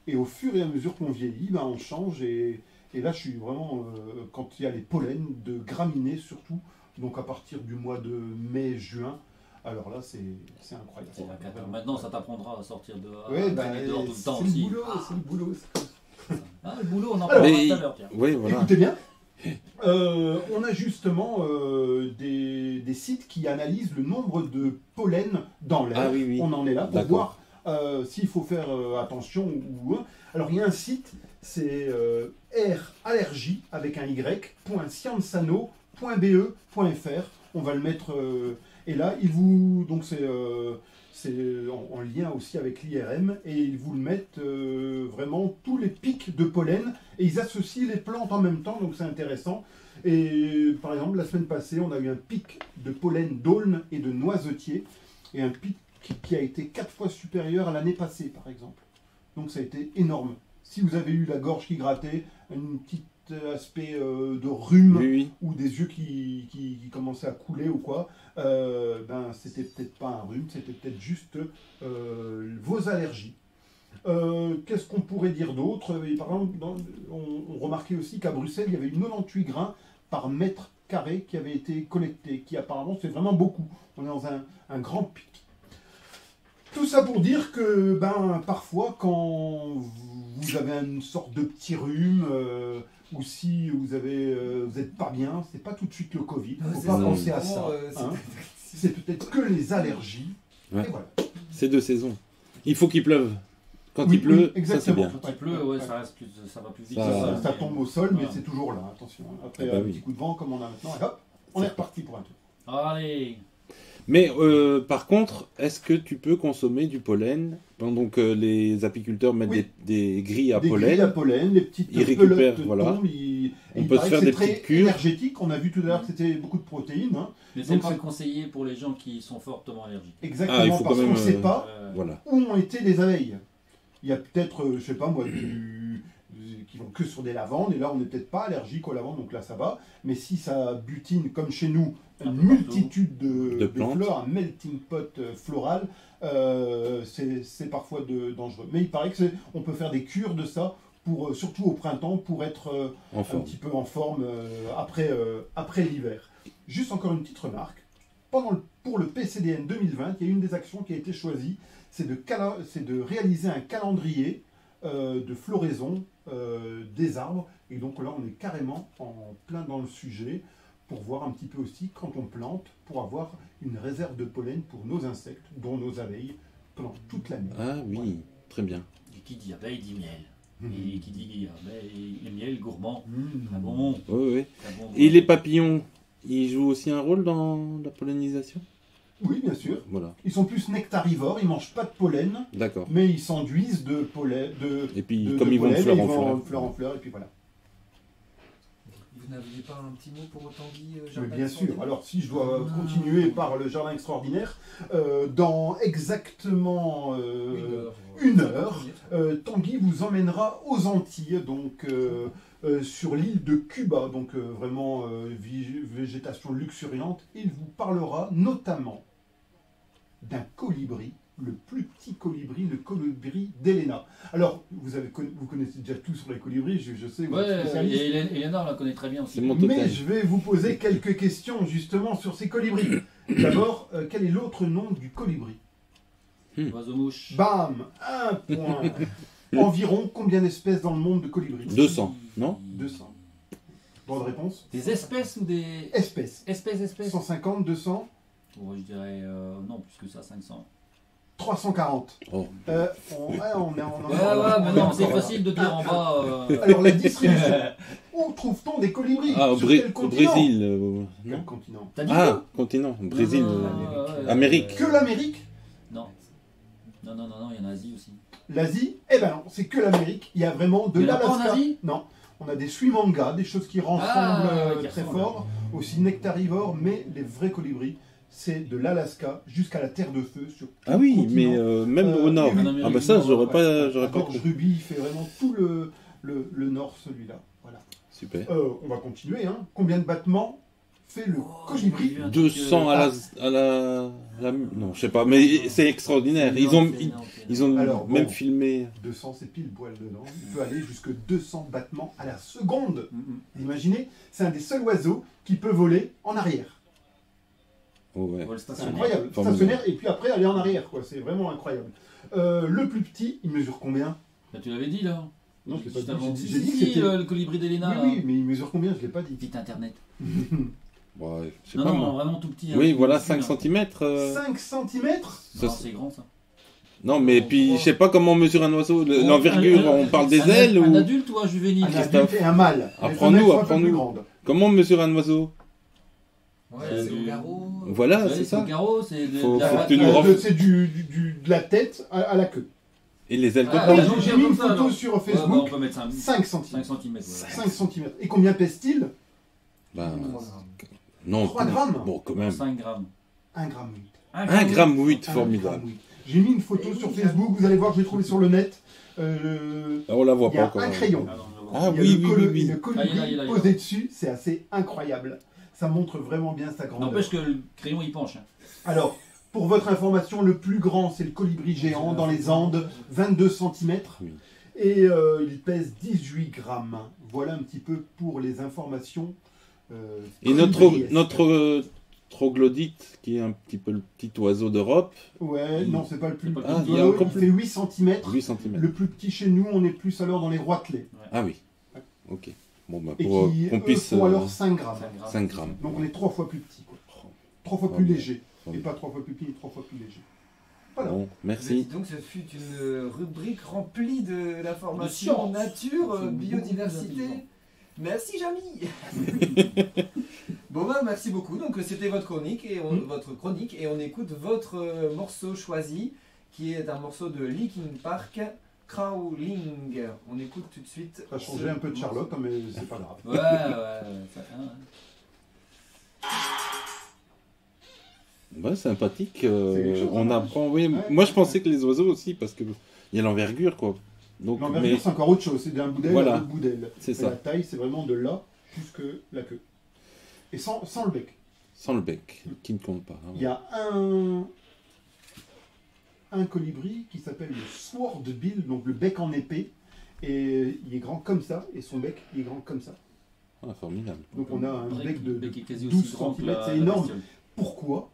Et au fur et à mesure qu'on vieillit, ben, on change. Et là, je suis vraiment, quand il y a les pollens de graminées surtout, donc à partir du mois de mai-juin, alors là, c'est incroyable. C'est la cata. Maintenant, ça t'apprendra à sortir dehors, ouais, dehors tout le temps c'est aussi. le boulot, c'est le boulot. Ah, le boulot, on en parlera tout à l'heure, Pierre. Oui, voilà. Écoutez bien, on a justement des sites qui analysent le nombre de pollen dans l'air. Ah, oui, oui. On en est là pour voir s'il faut faire attention ou. Alors il y a un site, c'est R-allergie avec un y.scienzano.be.fr. On va le mettre. Et là, donc c'est en lien aussi avec l'IRM, et ils vous le mettent vraiment tous les pics de pollen, et ils associent les plantes en même temps, donc c'est intéressant. Et par exemple, la semaine passée, on a eu un pic de pollen d'aulne et de noisetier, et un pic qui a été 4 fois supérieur à l'année passée, par exemple. Donc ça a été énorme. Si vous avez eu la gorge qui grattait, un petit aspect de rhume, ou des yeux qui commençaient à couler ou quoi, ben c'était peut-être pas un rhume, c'était peut-être juste vos allergies. Qu'est-ce qu'on pourrait dire d'autre? Par exemple, on remarquait aussi qu'à Bruxelles, il y avait eu 98 grains par mètre carré qui avaient été collectés, qui apparemment c'est vraiment beaucoup. On est dans un grand pic. Tout ça pour dire que ben, parfois, quand vous avez une sorte de petit rhume, ou si vous êtes pas bien, c'est pas tout de suite le Covid. Il ne faut pas penser à ça. C'est peut-être que les allergies. Ouais. Et voilà. C'est de saison. Il faut qu'il pleuve. Quand il pleut, ça c'est bien. Quand il pleut, ouais, ça va plus vite. Ça tombe au sol, mais c'est toujours là. Attention. Après un petit coup de vent, comme on a maintenant, et hop, on est reparti pour un tour. Allez. Mais par contre, est-ce que tu peux consommer du pollen pendant que les apiculteurs mettent des grilles à pollen? Des grilles à pollen, les petites récupèrent, voilà. On peut se faire des petites cures. Énergétique. On a vu tout à l'heure que c'était beaucoup de protéines. Hein. Mais c'est pas conseillé pour les gens qui sont fortement allergiques. Exactement, il faut parce quand même, qu'on ne sait pas où ont été les abeilles. Il y a peut-être, je sais pas moi, qui vont que sur des lavandes, et là on n'est peut-être pas allergique aux lavandes, donc là ça va. Mais si ça butine, comme chez nous, une multitude de fleurs, un melting pot floral, c'est parfois dangereux. Mais il paraît qu'on peut faire des cures de ça, surtout au printemps, pour être un petit peu en forme après l'hiver. Juste encore une petite remarque. Pour le PCDN 2020, il y a une des actions qui a été choisie, c'est de réaliser un calendrier de floraison des arbres. Et donc là, on est carrément en plein dans le sujet, pour voir un petit peu aussi quand on plante, pour avoir une réserve de pollen pour nos insectes, dont nos abeilles, pendant toute l'année. Ah oui, voilà. Très bien. Et qui dit abeille dit miel. Et qui dit abeille, miel gourmand. Ah bon. Oui. Ah bon, Et les papillons, ils jouent aussi un rôle dans la pollinisation? Oui, bien sûr. Voilà. Ils sont plus nectarivores, ils ne mangent pas de pollen, D'accord. mais ils s'enduisent de pollen. Et puis, comme ils vont de fleur en fleur, et puis voilà. Vous n'aviez pas un petit mot pour Tanguy Bien sûr. Alors, si je dois continuer par le jardin extraordinaire, dans exactement une heure, Tanguy vous emmènera aux Antilles, donc sur l'île de Cuba, donc vraiment végétation luxuriante. Il vous parlera notamment d'un colibri, le plus petit colibri, le colibri d'Elena. Alors, vous connaissez déjà tout sur les colibris, je sais, vous êtes spécialiste. Et Eleanor la connaît très bien aussi. Mais je vais vous poser quelques questions justement sur ces colibris. D'abord, quel est l'autre nom du colibri? Oiseau-mouche. Bam, un point. Environ combien d'espèces dans le monde de colibris? 200, non? 200. Bonne réponse. Des espèces ou des... Espèces. Espèces. 150, 200. Bon, je dirais non, plus que ça, 500. 340. Oh. On est mais non, c'est facile de dire en bas. Alors, la distribution. Où trouve-t-on des colibris? Ah, Sur au quel continent? Brésil. Quel Non. continent? T'as dit Ah, continent. Brésil. Amérique. Que l'Amérique? Non, il y en a Asie aussi. L'Asie? Eh ben non, c'est que l'Amérique. Il y a vraiment de Il y en a pas en l'Alaska. Asie? Non. On a des suimangas, des choses qui rassemblent qui très ressemblent. fort, aussi nectarivores, mais les vrais colibris, c'est de l'Alaska jusqu'à la Terre de Feu. Sur tout Ah oui, le mais continent. même au nord. oui, oui. Ah bah ça, j'aurais La pas gorge cru. rubis, il fait vraiment tout le nord, celui-là. Voilà. Super. On va continuer. Hein. Combien de battements fait le colibri? 200 à la... Non, je sais pas, mais c'est extraordinaire. Ils ont Alors, même bon. filmé... 200, c'est pile poil dedans. Il peut aller jusque 200 battements à la seconde. Mhm. Vous imaginez? C'est un des seuls oiseaux qui peut voler en arrière. Oh ouais. Vol C'est stationnaire. incroyable. Formidable. Stationnaire et puis après aller en arrière, quoi. C'est vraiment incroyable. Le plus petit, il mesure combien? Bah, tu l'avais dit là. Non, je l'ai pas Juste dit. avant. J'ai dit que c'était. Le colibri d'Elena. Oui, mais il mesure combien? Je l'ai pas dit. Vite internet. Ouais, je sais Non, pas non, moi. vraiment tout petit. Oui, hein, voilà, tout 5 petit, cm. 5 cm? Non, c'est grand ça. Non, mais puis je sais pas comment on mesure un oiseau. L'envergure, on parle des Un ailes Un ou... adulte ou un juvénile? Un Christophe. adulte et un mâle. Apprends-nous, Les femelles sont un peu apprends-nous. plus grandes. Comment on mesure un oiseau? Ouais, Euh, c'est au garrot. Voilà, Ouais, c'est ça. au carreau, c'est de Faut la que patte- tu nous rends- C'est de la tête à la queue. Et les ailes de Ah, poil. ouais, J'ai mis une comme ça, photo alors. sur Ouais, bah, on Facebook. peut mettre 5 5 cm. cm. 5 cm. Et combien pèse-t-il? Ben, 3 grammes. non, 3 grammes. Bon, quand même. 5 grammes. 1 gramme 8. 1 gramme 8, 1 formidable. gramme 8. J'ai mis une photo Et sur oui, Facebook, vous allez voir, je l'ai trouvé sur le net. Ah, on la voit Il y pas a encore. un crayon. Ah Il y a oui, le oui, colo- oui, oui. Le colibri Ah, il y a. posé dessus, c'est assez incroyable. Ça montre vraiment bien sa grandeur. N'empêche que le crayon il penche. Hein. Alors, pour votre information, le plus grand, c'est le colibri géant dans les Andes, 22 cm. Oui. Et il pèse 18 grammes. Voilà un petit peu pour les informations. Et colibriesques. notre troglodyte, qui est un petit peu le petit oiseau d'Europe, Ouais, non, c'est pas le plus C'est pas petit. le plus petit. Ah, il y a encore il fait 8 cm. 8 cm. Le plus petit chez nous, on est plus alors dans les roitelets. Ah oui. Ok. Bon, bah, Et pour qui qu'on eux, puisse... font alors 5 grammes. 5 grammes. Donc on est 3 fois plus petit. Quoi. 3 fois Oh, plus bon. léger. Et Formidable. pas 3 fois plus petit, et 3 fois plus léger. Voilà. Bon, merci. Donc ce fut une rubrique remplie de De l'information science. nature, C'est biodiversité. beaucoup plus Merci Jamy. Bon bah merci beaucoup. Donc c'était votre chronique et on écoute votre morceau choisi qui est un morceau de Linkin Park, Crawling. On écoute tout de suite. Ça a changé un peu de Charlotte, hein, mais c'est pas grave. Ouais, ça fait un. Ouais, sympathique. C'est quelque chose, On hein. apprend... Oui, Ouais. moi, je pensais que les oiseaux aussi, parce que il y a l'envergure, quoi. Donc, L'envergure, mais c'est encore autre chose. C'est d'un bout d'aile Voilà. à l'autre bout d'aile. c'est Mais la ça, taille, c'est vraiment de là jusque la queue. Et sans le bec. sans le bec, qui ne compte pas. hein. Il y a un colibri qui s'appelle le sword bill, donc le bec en épée. Et il est grand comme ça, et son bec, il est grand comme ça. Ah, formidable. Donc on a un bec de bec est quasi 12 aussi grand que centimètres, la- c'est la énorme. bestiole. Pourquoi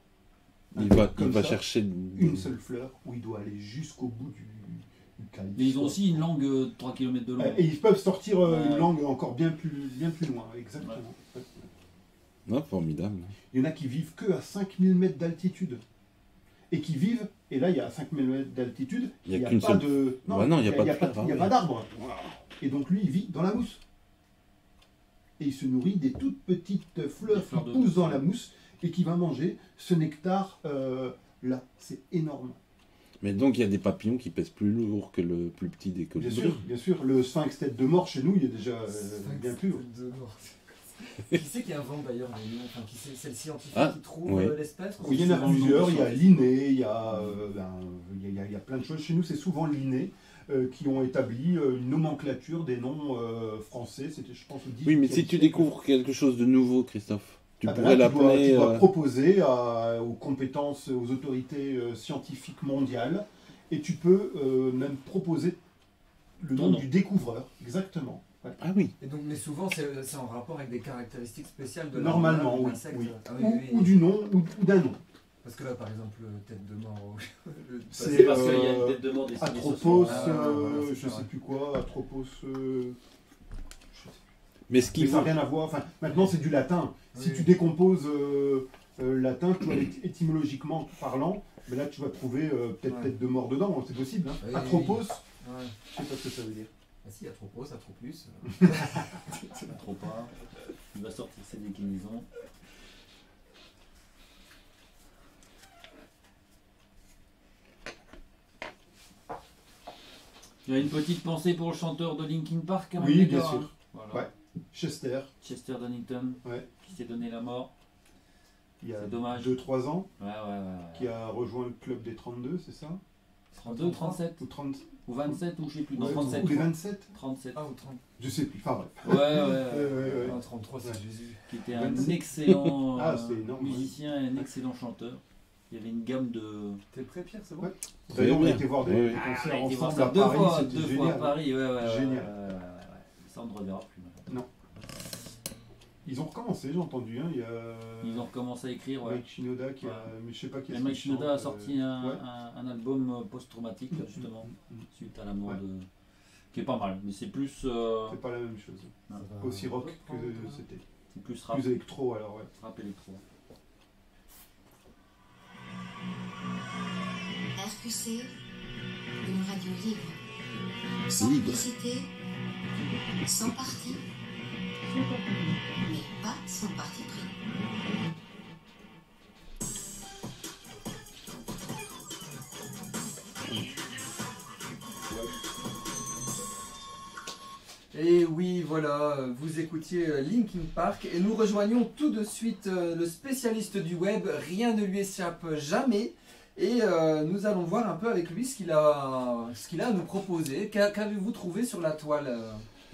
un Il bec va comme ça, chercher... une seule fleur où il doit aller jusqu'au bout du calice. Mais ils ont aussi une langue 3 km de long. Et ils peuvent sortir une Ouais. langue encore bien plus loin, exactement. Ouais. Ah, formidable. Il y en a qui vivent que à 5000 mètres d'altitude. Et qui vivent, et là, il y a 5000 mètres d'altitude, Il y a il n'y a qu'une pas seule- de... Bah non, il y a pas de fleurs, il y a ah pas oui. d'arbre. Et donc lui, il vit dans la mousse. Et il se nourrit des toutes petites fleurs Des fleurs qui de poussent mousse, dans ouais. la mousse et qui va manger ce nectar là. C'est énorme. Mais donc, il y a des papillons qui pèsent plus lourd que le plus petit des Bien colibris. sûr, bien sûr. Le sphinx tête de mort, chez nous, il est déjà bien plus lourd. Qui c'est qui invente d'ailleurs les noms, enfin, qui c'est le scientifique Ah, qui trouve ouais. l'espèce? Oui, il y en a souvent le nom plusieurs. de Il y a scientifique. Linné, il y a plein de choses. Chez nous, c'est souvent Linné qui ont établi une nomenclature des noms français. C'était, je pense, au Oui, mais 18e si tu siècle. découvres quelque chose de nouveau, Christophe, tu Ah ben pourrais là, tu l'appeler... dois proposer aux compétences, aux autorités scientifiques mondiales, et tu peux même proposer le Ton nom nom. du découvreur. Exactement. Ouais. Ah oui, Et donc, mais souvent c'est en rapport avec des caractéristiques spéciales de Normalement, l'animal ou oui, l'insecte. oui. Ah oui, oui, Ou oui. du nom, ou d'un nom. Parce que là, par exemple, tête de mort. C'est parce qu'il y a une tête de mort des Atropos, Ah, voilà, c'est je ça, sais ouais. plus quoi, Atropos. mais ce Mais qu'il ça faut... n'a rien à voir. Enfin, maintenant, c'est du latin. Si Oui. tu décomposes latin, tu vois, étymologiquement parlant, mais là tu vas trouver peut-être tête de mort dedans, c'est possible. Hein. Oui, Atropos, ouais. je sais pas ce que ça veut dire. Ah si, Atropos, Atropus. Trop pas. Il va sortir ses déclinaisons. Il y a une petite pensée pour le chanteur de Linkin Park, quand même, Oui, les bien gars, sûr. hein. Voilà. Ouais. Chester, Chester Bennington, Ouais. qui s'est donné la mort. il y a C'est dommage. 2-3 ans, Ouais. qui a rejoint le club des 32, c'est ça 32 ou 37 Ou 30 ou 27 ou je sais plus. Non, Ouais, 37. ou les 27 37. Ah, ou 30. Je sais plus, enfin bref. Ouais. Ah, 33, c'est Ouais. Jésus. Qui était un 27. excellent Ah, c'est énorme, musicien et un excellent chanteur. Il y avait une gamme de. T'es prêt, Pierre, c'est bon? Ouais. Très D'ailleurs, on a bien. été voir des Oui. concerts on a été voir ensemble ça à deux Paris, fois, c'était deux fois à génial. Paris, ouais. Génial. Ça, on ne reverra plus maintenant. Non. Ils ont recommencé, j'ai entendu. Hein. Il y a Ils ont recommencé à écrire, ouais. Mike Shinoda qui a. Ouais. Mais je sais pas qui Et est-ce Mike qui Shinoda chante, a sorti un, ouais. un album post-traumatique, là, justement, suite à la mort de. Qui est pas mal, mais c'est plus. C'est pas la même chose. Non, Aussi rock que c'était. c'est plus rap, Plus électro alors, ouais. rap électro. RQC, une radio libre. Sans Libre. publicité, sans parti, mais pas sans parti pris. Et oui, voilà, vous écoutiez Linkin Park et nous rejoignons tout de suite le spécialiste du web, rien ne lui échappe jamais. Et nous allons voir un peu avec lui ce qu'il a à nous proposer. Qu'avez-vous trouvé sur la toile,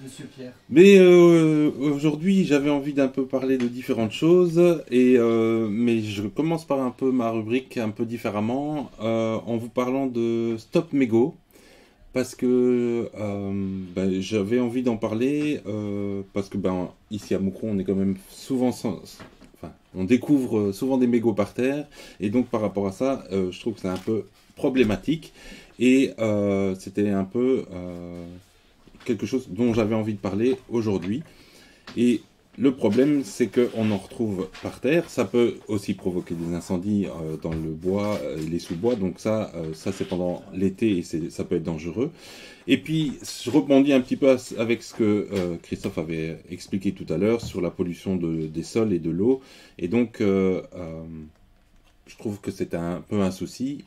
monsieur Pierre? Mais aujourd'hui, j'avais envie d'un peu parler de différentes choses, mais je commence par un peu ma rubrique un peu différemment, en vous parlant de Stop Mégots, parce que j'avais envie d'en parler, parce que ici à Moucron, on est quand même souvent on découvre souvent des mégots par terre, et donc par rapport à ça, je trouve que c'est un peu problématique, et c'était un peu quelque chose dont j'avais envie de parler aujourd'hui. Et le problème, c'est qu'on en retrouve par terre. Ça peut aussi provoquer des incendies dans le bois et les sous-bois. Donc ça c'est pendant l'été et ça peut être dangereux. Et puis, je rebondis un petit peu avec ce que Christophe avait expliqué tout à l'heure sur la pollution des sols et de l'eau. Et donc, je trouve que c'est un peu un souci.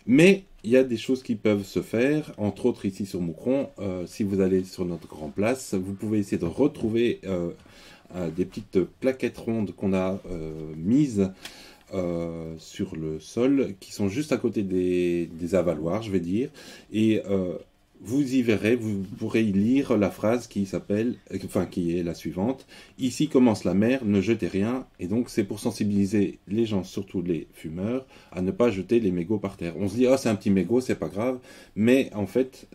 Mais il y a des choses qui peuvent se faire, entre autres ici sur Moucron. Si vous allez sur notre grand place, vous pouvez essayer de retrouver des petites plaquettes rondes qu'on a mises sur le sol, qui sont juste à côté des avaloirs, je vais dire. Et vous y verrez, vous pourrez y lire la phrase qui est la suivante. Ici commence la mer, ne jetez rien. Et donc c'est pour sensibiliser les gens, surtout les fumeurs, à ne pas jeter les mégots par terre. On se dit, c'est un petit mégot, c'est pas grave. Mais en fait,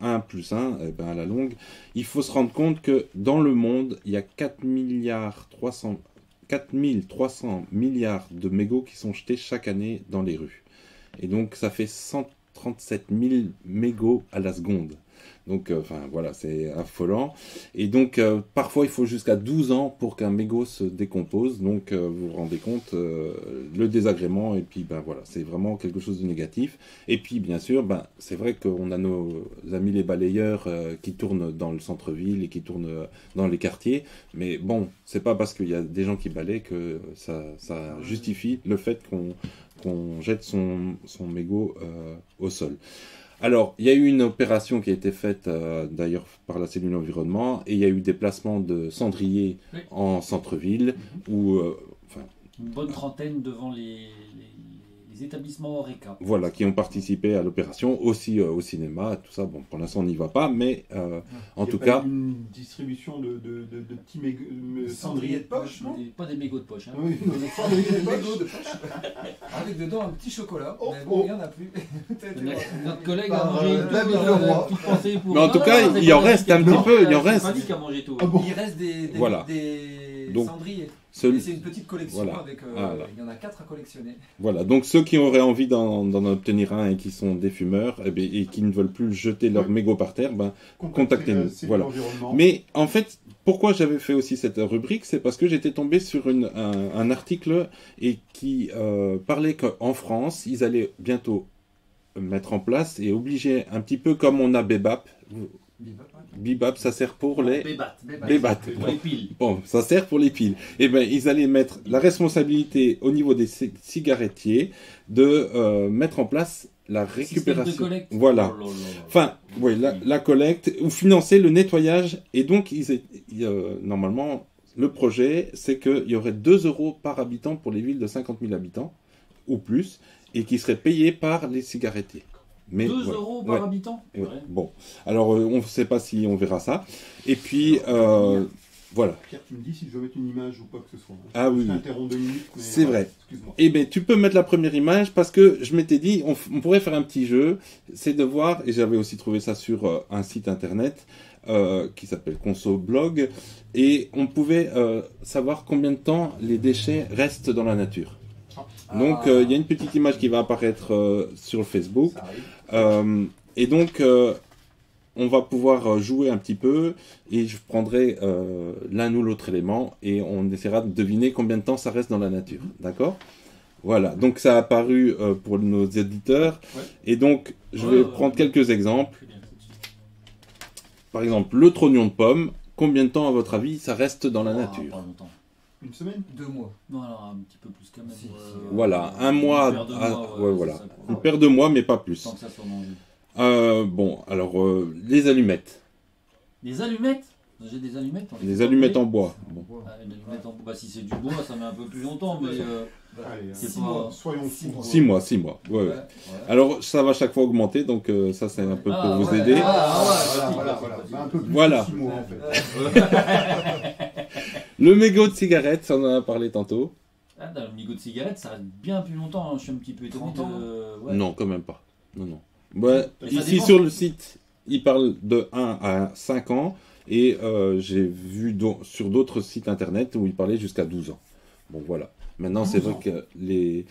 1 plus 1, à la longue, il faut se rendre compte que dans le monde, il y a 4300 milliards de mégots qui sont jetés chaque année dans les rues. Et donc ça fait 137 000 mégots à la seconde. Donc, voilà, c'est affolant. Et donc, parfois, il faut jusqu'à 12 ans pour qu'un mégot se décompose. Donc, vous vous rendez compte, le désagrément. Et puis, voilà, c'est vraiment quelque chose de négatif. Et puis, bien sûr, c'est vrai qu'on a nos amis les balayeurs qui tournent dans le centre-ville et qui tournent dans les quartiers. Mais bon, c'est pas parce qu'il y a des gens qui balayent que ça justifie le fait qu'on jette son mégot au sol. Alors, il y a eu une opération qui a été faite d'ailleurs par la cellule environnement, et il y a eu des placements de cendriers en centre-ville, où une bonne trentaine devant les établissements Horeca. Voilà, qui ont participé à l'opération, aussi au cinéma, tout ça. Bon, pour l'instant, on n'y va pas, mais en tout cas... une distribution de petits cendriers de poche, non? Pas des mégots de poche. Hein. Oui, des cendriers de Mégots poche. de poche. Avec dedans un petit chocolat. Oh, mais bon, oh. il n'y en a plus. Notre collègue a Par, mangé tout. David Leroy. Petite pensée pour... Mais en tout Non, cas, c'est il pas en David reste un qui a petit mangé, peu, il en c'est reste. pas lui qui a mangé tout. Ah bon. Il reste des Voilà. les Donc, cendriers. Celui- Et c'est une petite collection Voilà. avec. Voilà. Il y en a 4 à collectionner. Voilà, donc ceux qui auraient envie d'en obtenir un et qui sont des fumeurs et qui ne veulent plus jeter leur Oui. mégot par terre, ben, contactez-nous. la cellule Voilà. environnement. Mais en fait, pourquoi j'avais fait aussi cette rubrique, c'est parce que j'étais tombé sur un article et qui parlait qu'en France, ils allaient bientôt mettre en place et obliger un petit peu comme on a Bebap. Bebap, ça sert pour les... Bébat. Pour les piles. Bon, ça sert pour les piles. Eh bien, ils allaient mettre la responsabilité au niveau des cigarettiers de mettre en place la Système de récupération. collecte. Voilà. Oh là là là. Enfin, oui, la collecte, ou financer le nettoyage. Et donc, normalement, le projet, c'est qu'il y aurait 2 € par habitant pour les villes de 50 000 habitants, ou plus, et qui seraient payés par les cigarettiers. Mais, 2 voilà. € par Ouais. habitant. Ouais. Ouais. Bon, alors on ne sait pas si on verra ça. Et puis, voilà. Pierre, tu me dis si je dois mettre une image ou pas que ce soit. Ah oui. Je t'interromps 2 minutes. Mais C'est voilà, vrai. Excuse-moi. Eh bien, tu peux mettre la première image parce que je m'étais dit, on pourrait faire un petit jeu, c'est de voir, et j'avais aussi trouvé ça sur un site internet qui s'appelle Consoblog, et on pouvait savoir combien de temps les déchets restent dans la nature. Donc, il y a une petite image qui va apparaître sur Facebook. Ça arrive. Et donc, on va pouvoir jouer un petit peu et je prendrai l'un ou l'autre élément et on essaiera de deviner combien de temps ça reste dans la nature. D'accord ? Voilà, donc ça a apparu pour nos éditeurs. Ouais. Et donc, je vais prendre quelques exemples. Par exemple, le trognon de pomme, combien de temps, à votre avis, ça reste dans la Ah, nature ? pas longtemps. Une semaine 2 mois. Non, alors un petit peu plus quand même. Si, si. Voilà, un mois, Une paire de mois, ouais, voilà. c'est ça, Une quoi. paire de mois, mais pas plus. Sans que ça soit mangé. Bon, alors, les allumettes. Des allumettes. J'ai des allumettes. on les Les fait allumettes brûler. en bois. Bon. Ah, une allumette en bois. Bah, si c'est du bois, ça met un peu plus longtemps, mais Allez, c'est 6 pas- mois. Soyons 6 fous. mois. 6 mois, 6 mois. Ouais, ouais. Ouais. Alors, ça va chaque fois augmenter, donc ça, c'est un peu Ah, pour vous ouais. aider. Voilà. Bah, un peu plus Voilà. que 6 mois en fait. Le mégot de cigarette, ça on en a parlé tantôt. Ah, dans le mégot de cigarette, ça reste bien plus longtemps. Hein. Je suis un petit peu étonné 30 ans. de. Ouais. Non, quand même pas. Non, non. Ouais, Mais ça ici, dépend. sur le site, il parle de 1 à 5 ans, et j'ai vu sur d'autres sites internet où il parlait jusqu'à 12 ans. Bon, voilà. Maintenant, c'est 12 vrai ans. que les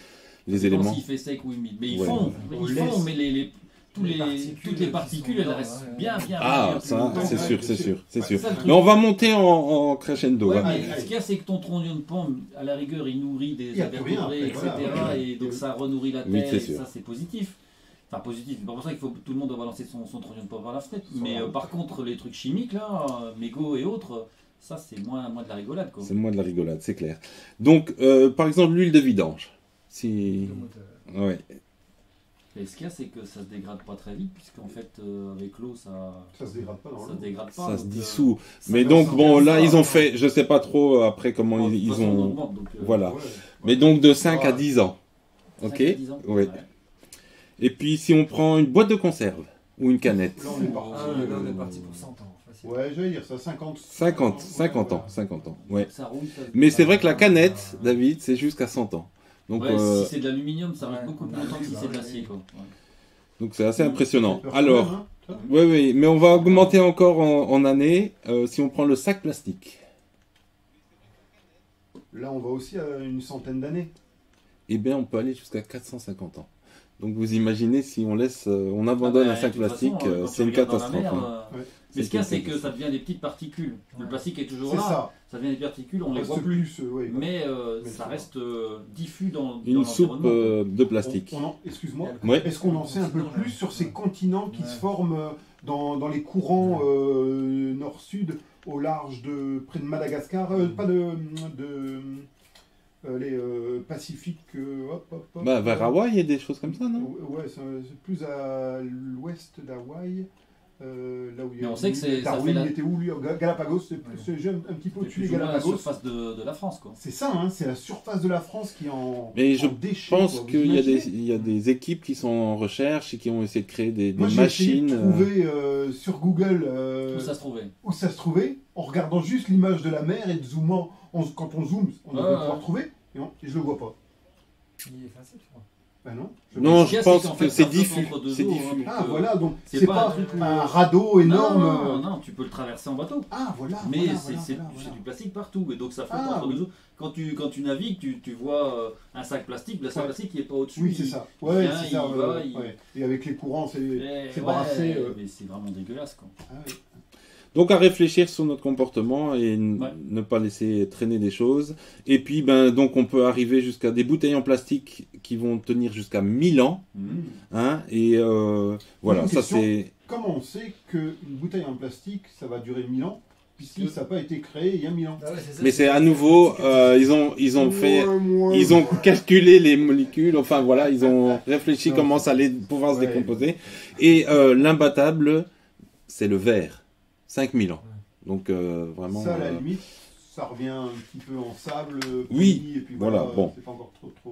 Ça dépend éléments... s'il fait sec ou humide. Mais ils Ouais. font, On ils laisse. font, mais toutes Les particules toutes les qui particules, sont elles dedans, restent ouais. bien, bien, Ah, bien plus ça, longtemps. c'est ouais, sûr, bien c'est sûr. sûr, c'est sûr. C'est ça, le truc. Mais on va monter en crescendo. Ouais, hein. mais ce qu'il y a, c'est que ton trognon de pomme, à la rigueur, il nourrit des Il y a plus rien invertébrés, après, etc. voilà. Et donc ça renourrit la Oui, terre, c'est et sûr. ça c'est positif. Enfin positif, c'est pas pour ça qu'il faut tout le monde doit balancer son trognon de pomme par la fenêtre. Mais par contre, les trucs chimiques là, mégots et autres, ça c'est moins de la rigolade quoi. C'est moins de la rigolade, c'est clair. Donc, par exemple, l'huile de vidange. Si... Le moteur. Ouais. Et ce qu'il y a, c'est que ça se dégrade pas très vite, puisqu'en fait, avec l'eau, ça Ça se dégrade pas dans se l'eau. dégrade pas. Ça se donc, dissout. Ça Mais va donc, sans bon, faire là, ça, ils ont hein. fait, je sais pas trop après comment de toute ils façon, on ont... augmente, donc, Voilà. Ouais. Mais donc de 5 à Ouais. 10 ans. 5 Ok. à 10 ans. Ouais. Et puis si on prend une boîte de conserve ou une canette, Là, on est parti. Ah, là, on est parti pour 100 ans. Facile. Ouais, j'allais dire ça, 50 50 ans, 50 ans. Ouais. Ça roule, ça- Mais c'est vrai que la canette, David, c'est jusqu'à 100 ans. Donc Ouais, euh, si c'est de l'aluminium, ça reste Ouais. beaucoup plus longtemps que si c'est de l'acier. Quoi. Ouais. donc c'est assez impressionnant. Peur Alors, quand même, hein. oui, oui, mais on va augmenter encore en années si on prend le sac plastique. Là, on va aussi à une centaine d'années. Eh bien, on peut aller jusqu'à 450 ans. Donc vous imaginez si on laisse, on abandonne Ah un bah, sac de toute façon, plastique, quand c'est tu une regardes dans la catastrophe. mer, hein. Ouais. Mais ce qu'il y a, C'est c'est une que ça devient des petites particules. Le plastique est toujours C'est là, ça. ça devient des particules, on les Reste voit plus. ouais, Mais Mais ça ça reste diffus dans Une soupe l'environnement. de plastique. Excuse-moi. Ouais. Est-ce qu'on en sait un peu plus sur ces continents qui se forment dans les courants nord-sud au large de près de Madagascar, pas les Pacifiques, hop, hop, hop. Bah, vers Hawaï, il y a des choses comme ça, non? Ouais, c'est plus à l'ouest d'Hawaï. Là où il y a Mais on sait que c'est- ça Darwin, fait la- il était où lui? Galapagos, c'est un petit peu C'est au-dessus des plus ou moins la Galapagos. surface de la France. Quoi. C'est ça, hein, c'est la surface de la France qui est en, Mais je en déchets. Je pense quoi. Vous qu'il y a imaginez il y a des équipes qui sont en recherche et qui ont essayé de créer des Moi, j'ai essayé machines. de trouver sur Google Où ça se trouvait. où ça se trouvait, en regardant juste l'image de la mer et de zoomant. Quand on zoome, on Ouais, devrait ouais. pouvoir trouver, et je le vois pas. Il est facile, je crois. Bah non. Non, Ce qu'il y je a, pense qu'en que fait, c'est ça flotte diffus. entre deux C'est eaux, diffus. hein, Ah donc, voilà, donc c'est c'est pas pas un truc un radeau énorme. Non, tu peux le traverser en bateau. Ah voilà. Mais voilà, c'est voilà. du plastique partout, et donc ça flotte Ah, entre deux eaux. Quand tu navigues, tu vois un sac plastique, le sac Ouais. plastique il n'est pas au-dessus. Oui, c'est ça. Ouais, vient, c'est ça. il va, Ouais. Et avec les courants, c'est Ouais, brassé. mais c'est vraiment dégueulasse quoi. Ah oui. Donc à réfléchir sur notre comportement et Ouais. ne pas laisser traîner des choses. Et puis donc on peut arriver jusqu'à des bouteilles en plastique qui vont tenir jusqu'à 1000 ans. Hein, et voilà, Une ça question. c'est... Comment on sait qu'une bouteille en plastique, ça va durer 1000 ans, puisque ça n'a pas été créé il y a 1000 ans? Ah ouais, c'est ça, Mais c'est à nouveau, ils ont fait... Ils ont calculé les molécules, enfin voilà, ils ont réfléchi Non, comment ça allait pouvoir se ouais. décomposer. Et l'imbattable, c'est le verre. 5000 ans. Donc vraiment... Ça, à la limite, ça revient un petit peu en sable. Oui, poli, et puis voilà, bon. C'est pas encore trop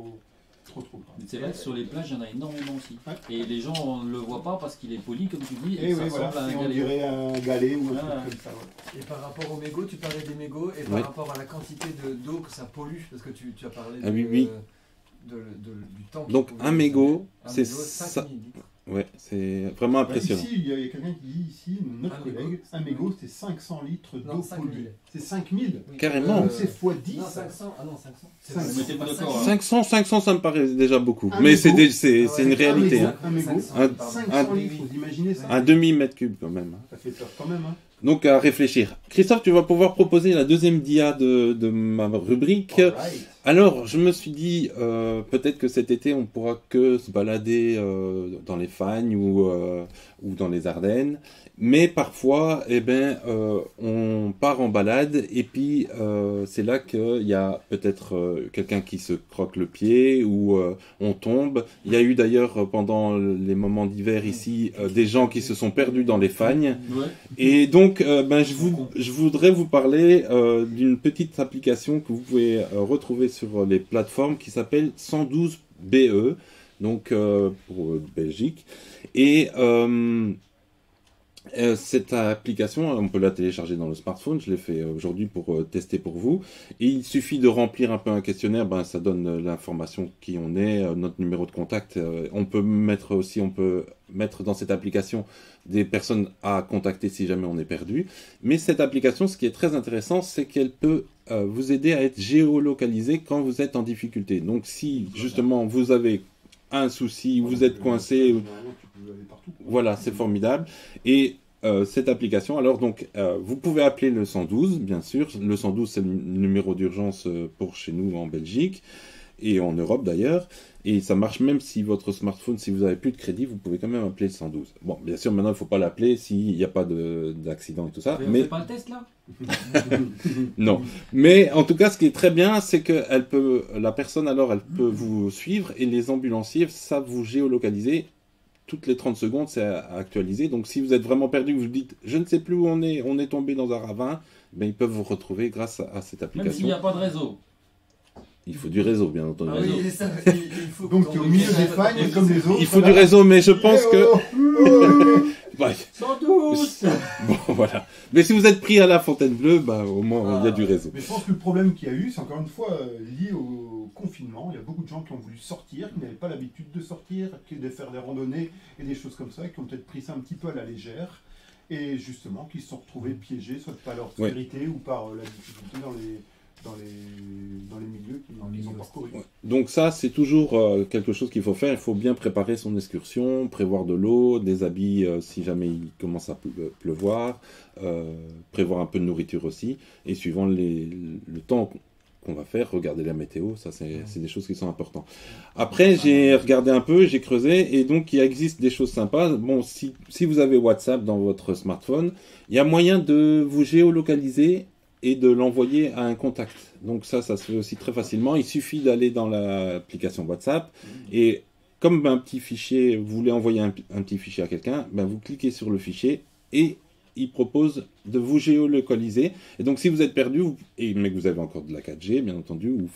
grave. C'est vrai que sur les plages, il y en a énormément aussi. Ouais. Et les gens ne le voient pas parce qu'il est poli, comme tu dis, et, Et ça oui, voilà, ressemble à et un on galet. dirait un galet ou un Ah. truc comme ça. Ouais. Et par rapport aux mégots, tu parlais des mégots, et par Oui. rapport à la quantité d'eau que ça pollue, parce que tu as parlé Ah oui, oui. du temps. Donc qu'il un pollue. mégot, Un c'est mégot, ça. 5000 litres. Ouais, c'est vraiment impressionnant. Ici, il y a quelqu'un qui dit, ici, notre Un collègue, mégot. un mégot, c'est 500 litres Non, d'eau 5000. polluée. C'est 5000. Oui. Carrément. Donc c'est x 10. Non, 500. Ah non, 500. C'est 500. Mettez-vous pas d'accord, 500. 500, ça me paraît déjà beaucoup. Un Mais mégot. c'est Ah ouais, une un réalité. mégot. Hein. Un mégot. 500, Un- pardon. 500 Oui, litres, oui. vous imaginez ça? Un demi-mètre cube quand même. Ça fait peur quand même. Hein. Donc à réfléchir. Christophe, tu vas pouvoir proposer la deuxième dia de ma rubrique. Alright. Alors, je me suis dit, peut-être que cet été, on pourra que se balader dans les Fagnes ou dans les Ardennes. Mais parfois, on part en balade et puis c'est là qu'il y a peut-être quelqu'un qui se croque le pied ou on tombe. Il y a eu d'ailleurs pendant les moments d'hiver ici des gens qui se sont perdus dans les Fagnes. Ouais. Et donc, je voudrais vous parler d'une petite application que vous pouvez retrouver sur les plateformes qui s'appelle 112 BE, donc pour Belgique. Et cette application, on peut la télécharger dans le smartphone. Je l'ai fait aujourd'hui pour tester pour vous. Et il suffit de remplir un peu un questionnaire. Ça donne l'information qui on est, notre numéro de contact. On peut mettre dans cette application des personnes à contacter si jamais on est perdu. Mais cette application, ce qui est très intéressant, c'est qu'elle peut vous aider à être géolocalisé quand vous êtes en difficulté. Donc si justement vous avez un souci, vous êtes coincé, Généralement, tu peux aller partout, quoi. voilà, c'est formidable. Et cette application, alors donc, vous pouvez appeler le 112, bien sûr. Le 112, c'est le numéro d'urgence pour chez nous en Belgique et en Europe d'ailleurs. Et ça marche même si votre smartphone, si vous n'avez plus de crédit, vous pouvez quand même appeler le 112. Bon, bien sûr, maintenant, il ne faut pas l'appeler s'il n'y a pas d'accident et tout ça. On Mais fait pas le test là? non. Mais en tout cas, ce qui est très bien, c'est que la personne, alors, elle peut vous suivre et les ambulanciers savent vous géolocaliser. Toutes les 30 secondes, c'est à actualiser. Donc, si vous êtes vraiment perdu, que vous dites, je ne sais plus où on est tombé dans un ravin, ils peuvent vous retrouver grâce à cette Même application. s'il n'y a pas de réseau. Il faut du réseau, bien entendu. Ah oui. Oui, ça, il faut Donc qu'on tu es au milieu des fagnes comme les autres. Il faut du réseau, mais je pense que... Ouais. 112. Bon, voilà. Mais si vous êtes pris à la Fontaine Bleue, au moins, il y a du réseau. Mais je pense que le problème qu'il y a eu, c'est encore une fois lié au confinement. Il y a beaucoup de gens qui ont voulu sortir, qui n'avaient pas l'habitude de sortir, de faire des randonnées et des choses comme ça, qui ont peut-être pris ça un petit peu à la légère. Et justement, qui se sont retrouvés piégés, soit par leur Ouais. sécurité ou par la difficulté dans les milieux qu'ils ont parcourus. Donc ça, c'est toujours quelque chose qu'il faut faire. Il faut bien préparer son excursion, prévoir de l'eau, des habits si jamais il commence à pleuvoir, prévoir un peu de nourriture aussi. Et suivant le temps qu'on va faire, regarder la météo, ça c'est des choses qui sont importantes. Après, j'ai regardé un peu, j'ai creusé, et donc il existe des choses sympas. Bon, si vous avez WhatsApp dans votre smartphone, il y a moyen de vous géolocaliser et de l'envoyer à un contact. Donc ça se fait aussi très facilement. Il suffit d'aller dans l'application WhatsApp et comme un petit fichier, vous voulez envoyer un petit fichier à quelqu'un, vous cliquez sur le fichier et il propose de vous géolocaliser. Et donc si vous êtes perdu, mais que vous avez encore de la 4G, bien entendu, ou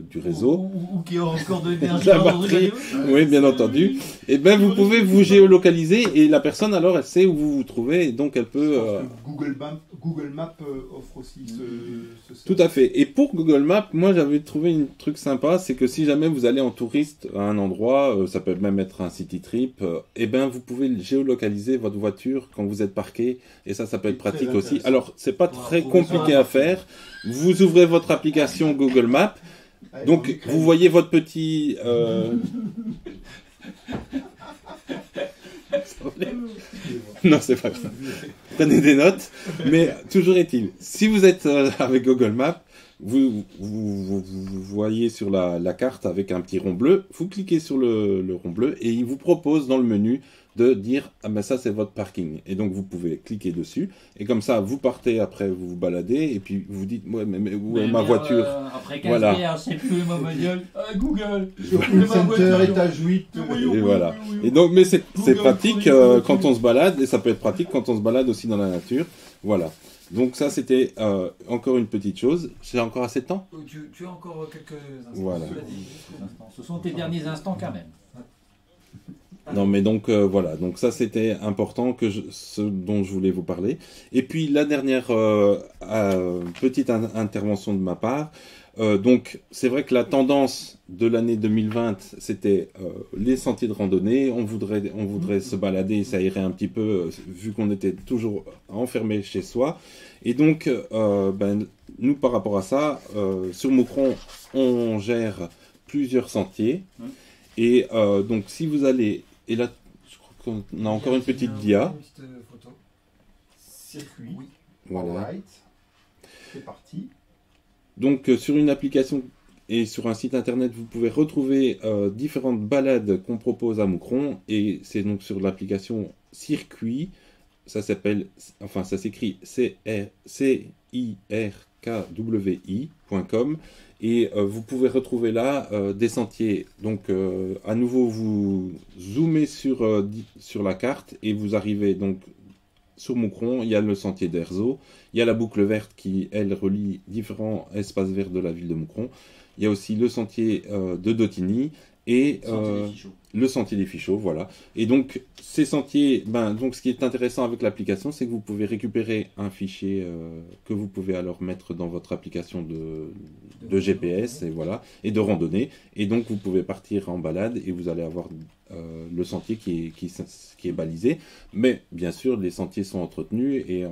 du réseau, Ou qui a encore de l'énergie la dans le batterie, radio. oui, bien entendu, et vous pouvez vous géolocaliser et la personne alors elle sait où vous vous trouvez et donc elle peut... Je pense que Google Maps offre aussi ce Tout à fait. Et pour Google Maps, moi j'avais trouvé un truc sympa, c'est que si jamais vous allez en touriste à un endroit, ça peut même être un city trip, et ben vous pouvez géolocaliser votre voiture quand vous êtes parqué, et ça peut être Très pratique aussi. intéressant. Alors c'est pas très retrouver ça compliqué à à faire. Vous ouvrez votre application Google Maps, donc vous voyez votre petit. Non, c'est pas grave. Prenez des notes. Mais toujours est-il, si vous êtes avec Google Maps, vous voyez sur la carte avec un petit rond bleu, vous cliquez sur le rond bleu et il vous propose dans le menu de dire « Ah ben ça c'est votre parking ». Et donc vous pouvez cliquer dessus et comme ça vous partez après, vous vous baladez et puis vous dites « Ouais, mais où est ma voiture ?» Après 15 Voilà. bières, c'est plus ma bagnole. Google. Shopping Center, étage 8. Et voilà. Et donc, mais c'est pratique quand on se balade, et ça peut être pratique quand on se balade aussi dans la nature. Voilà. Donc ça, c'était encore une petite chose. J'ai encore assez de temps? Tu as encore quelques instants. Voilà. Ce sont tes derniers instants quand même. Non, mais donc voilà. Donc ça, c'était important ce dont je voulais vous parler. Et puis la dernière petite intervention de ma part. Donc c'est vrai que la tendance de l'année 2020, c'était les sentiers de randonnée. On voudrait se balader, s'aérer un petit peu, vu qu'on était toujours enfermé chez soi. Et donc, nous, par rapport à ça, sur Moucron, on gère plusieurs sentiers. Et donc, si vous allez... Et là, je crois qu'on a encore une petite dia. Une petite photo. Circuit. Oui. Voilà. Alright. C'est parti. Donc, sur une application et sur un site internet, vous pouvez retrouver différentes balades qu'on propose à Moucron. Et c'est donc sur l'application Circuit. Ça s'écrit cirkwi.com. Et vous pouvez retrouver là des sentiers. Donc, à nouveau, vous zoomez sur la carte et vous arrivez donc sur Moucron. Il y a le sentier d'Erzo. Il y a la boucle verte qui, elle, relie différents espaces verts de la ville de Moucron. Il y a aussi le sentier de Dotigny et le sentier des Fichots, voilà. Et donc, ces sentiers, donc ce qui est intéressant avec l'application, c'est que vous pouvez récupérer un fichier que vous pouvez alors mettre dans votre application de GPS et voilà, et de randonnée. Et donc, vous pouvez partir en balade et vous allez avoir le sentier qui est balisé. Mais bien sûr, les sentiers sont entretenus et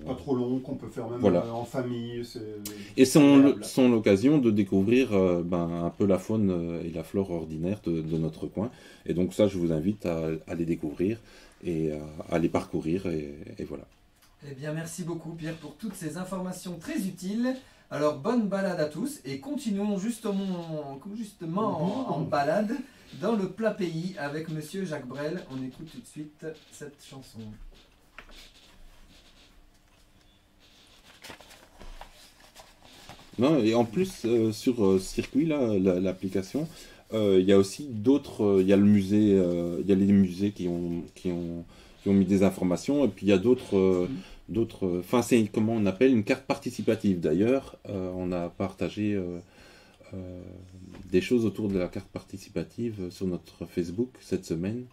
Pas trop long, qu'on peut faire même Voilà. en famille. Et agréable. sont l'occasion de découvrir un peu la faune et la flore ordinaire de notre coin. Et donc ça, je vous invite à les découvrir et à les parcourir. Et voilà. Eh bien, merci beaucoup Pierre pour toutes ces informations très utiles. Alors, bonne balade à tous et continuons justement en balade dans le plat pays avec Monsieur Jacques Brel. On écoute tout de suite cette chanson. Non, et en plus, sur Circuit, là, l'application, il y a aussi d'autres... Il y a le musée, il y a les musées qui ont mis des informations, et puis il y a d'autres... Enfin, c'est comment on appelle une carte participative. D'ailleurs, on a partagé des choses autour de la carte participative sur notre Facebook cette semaine,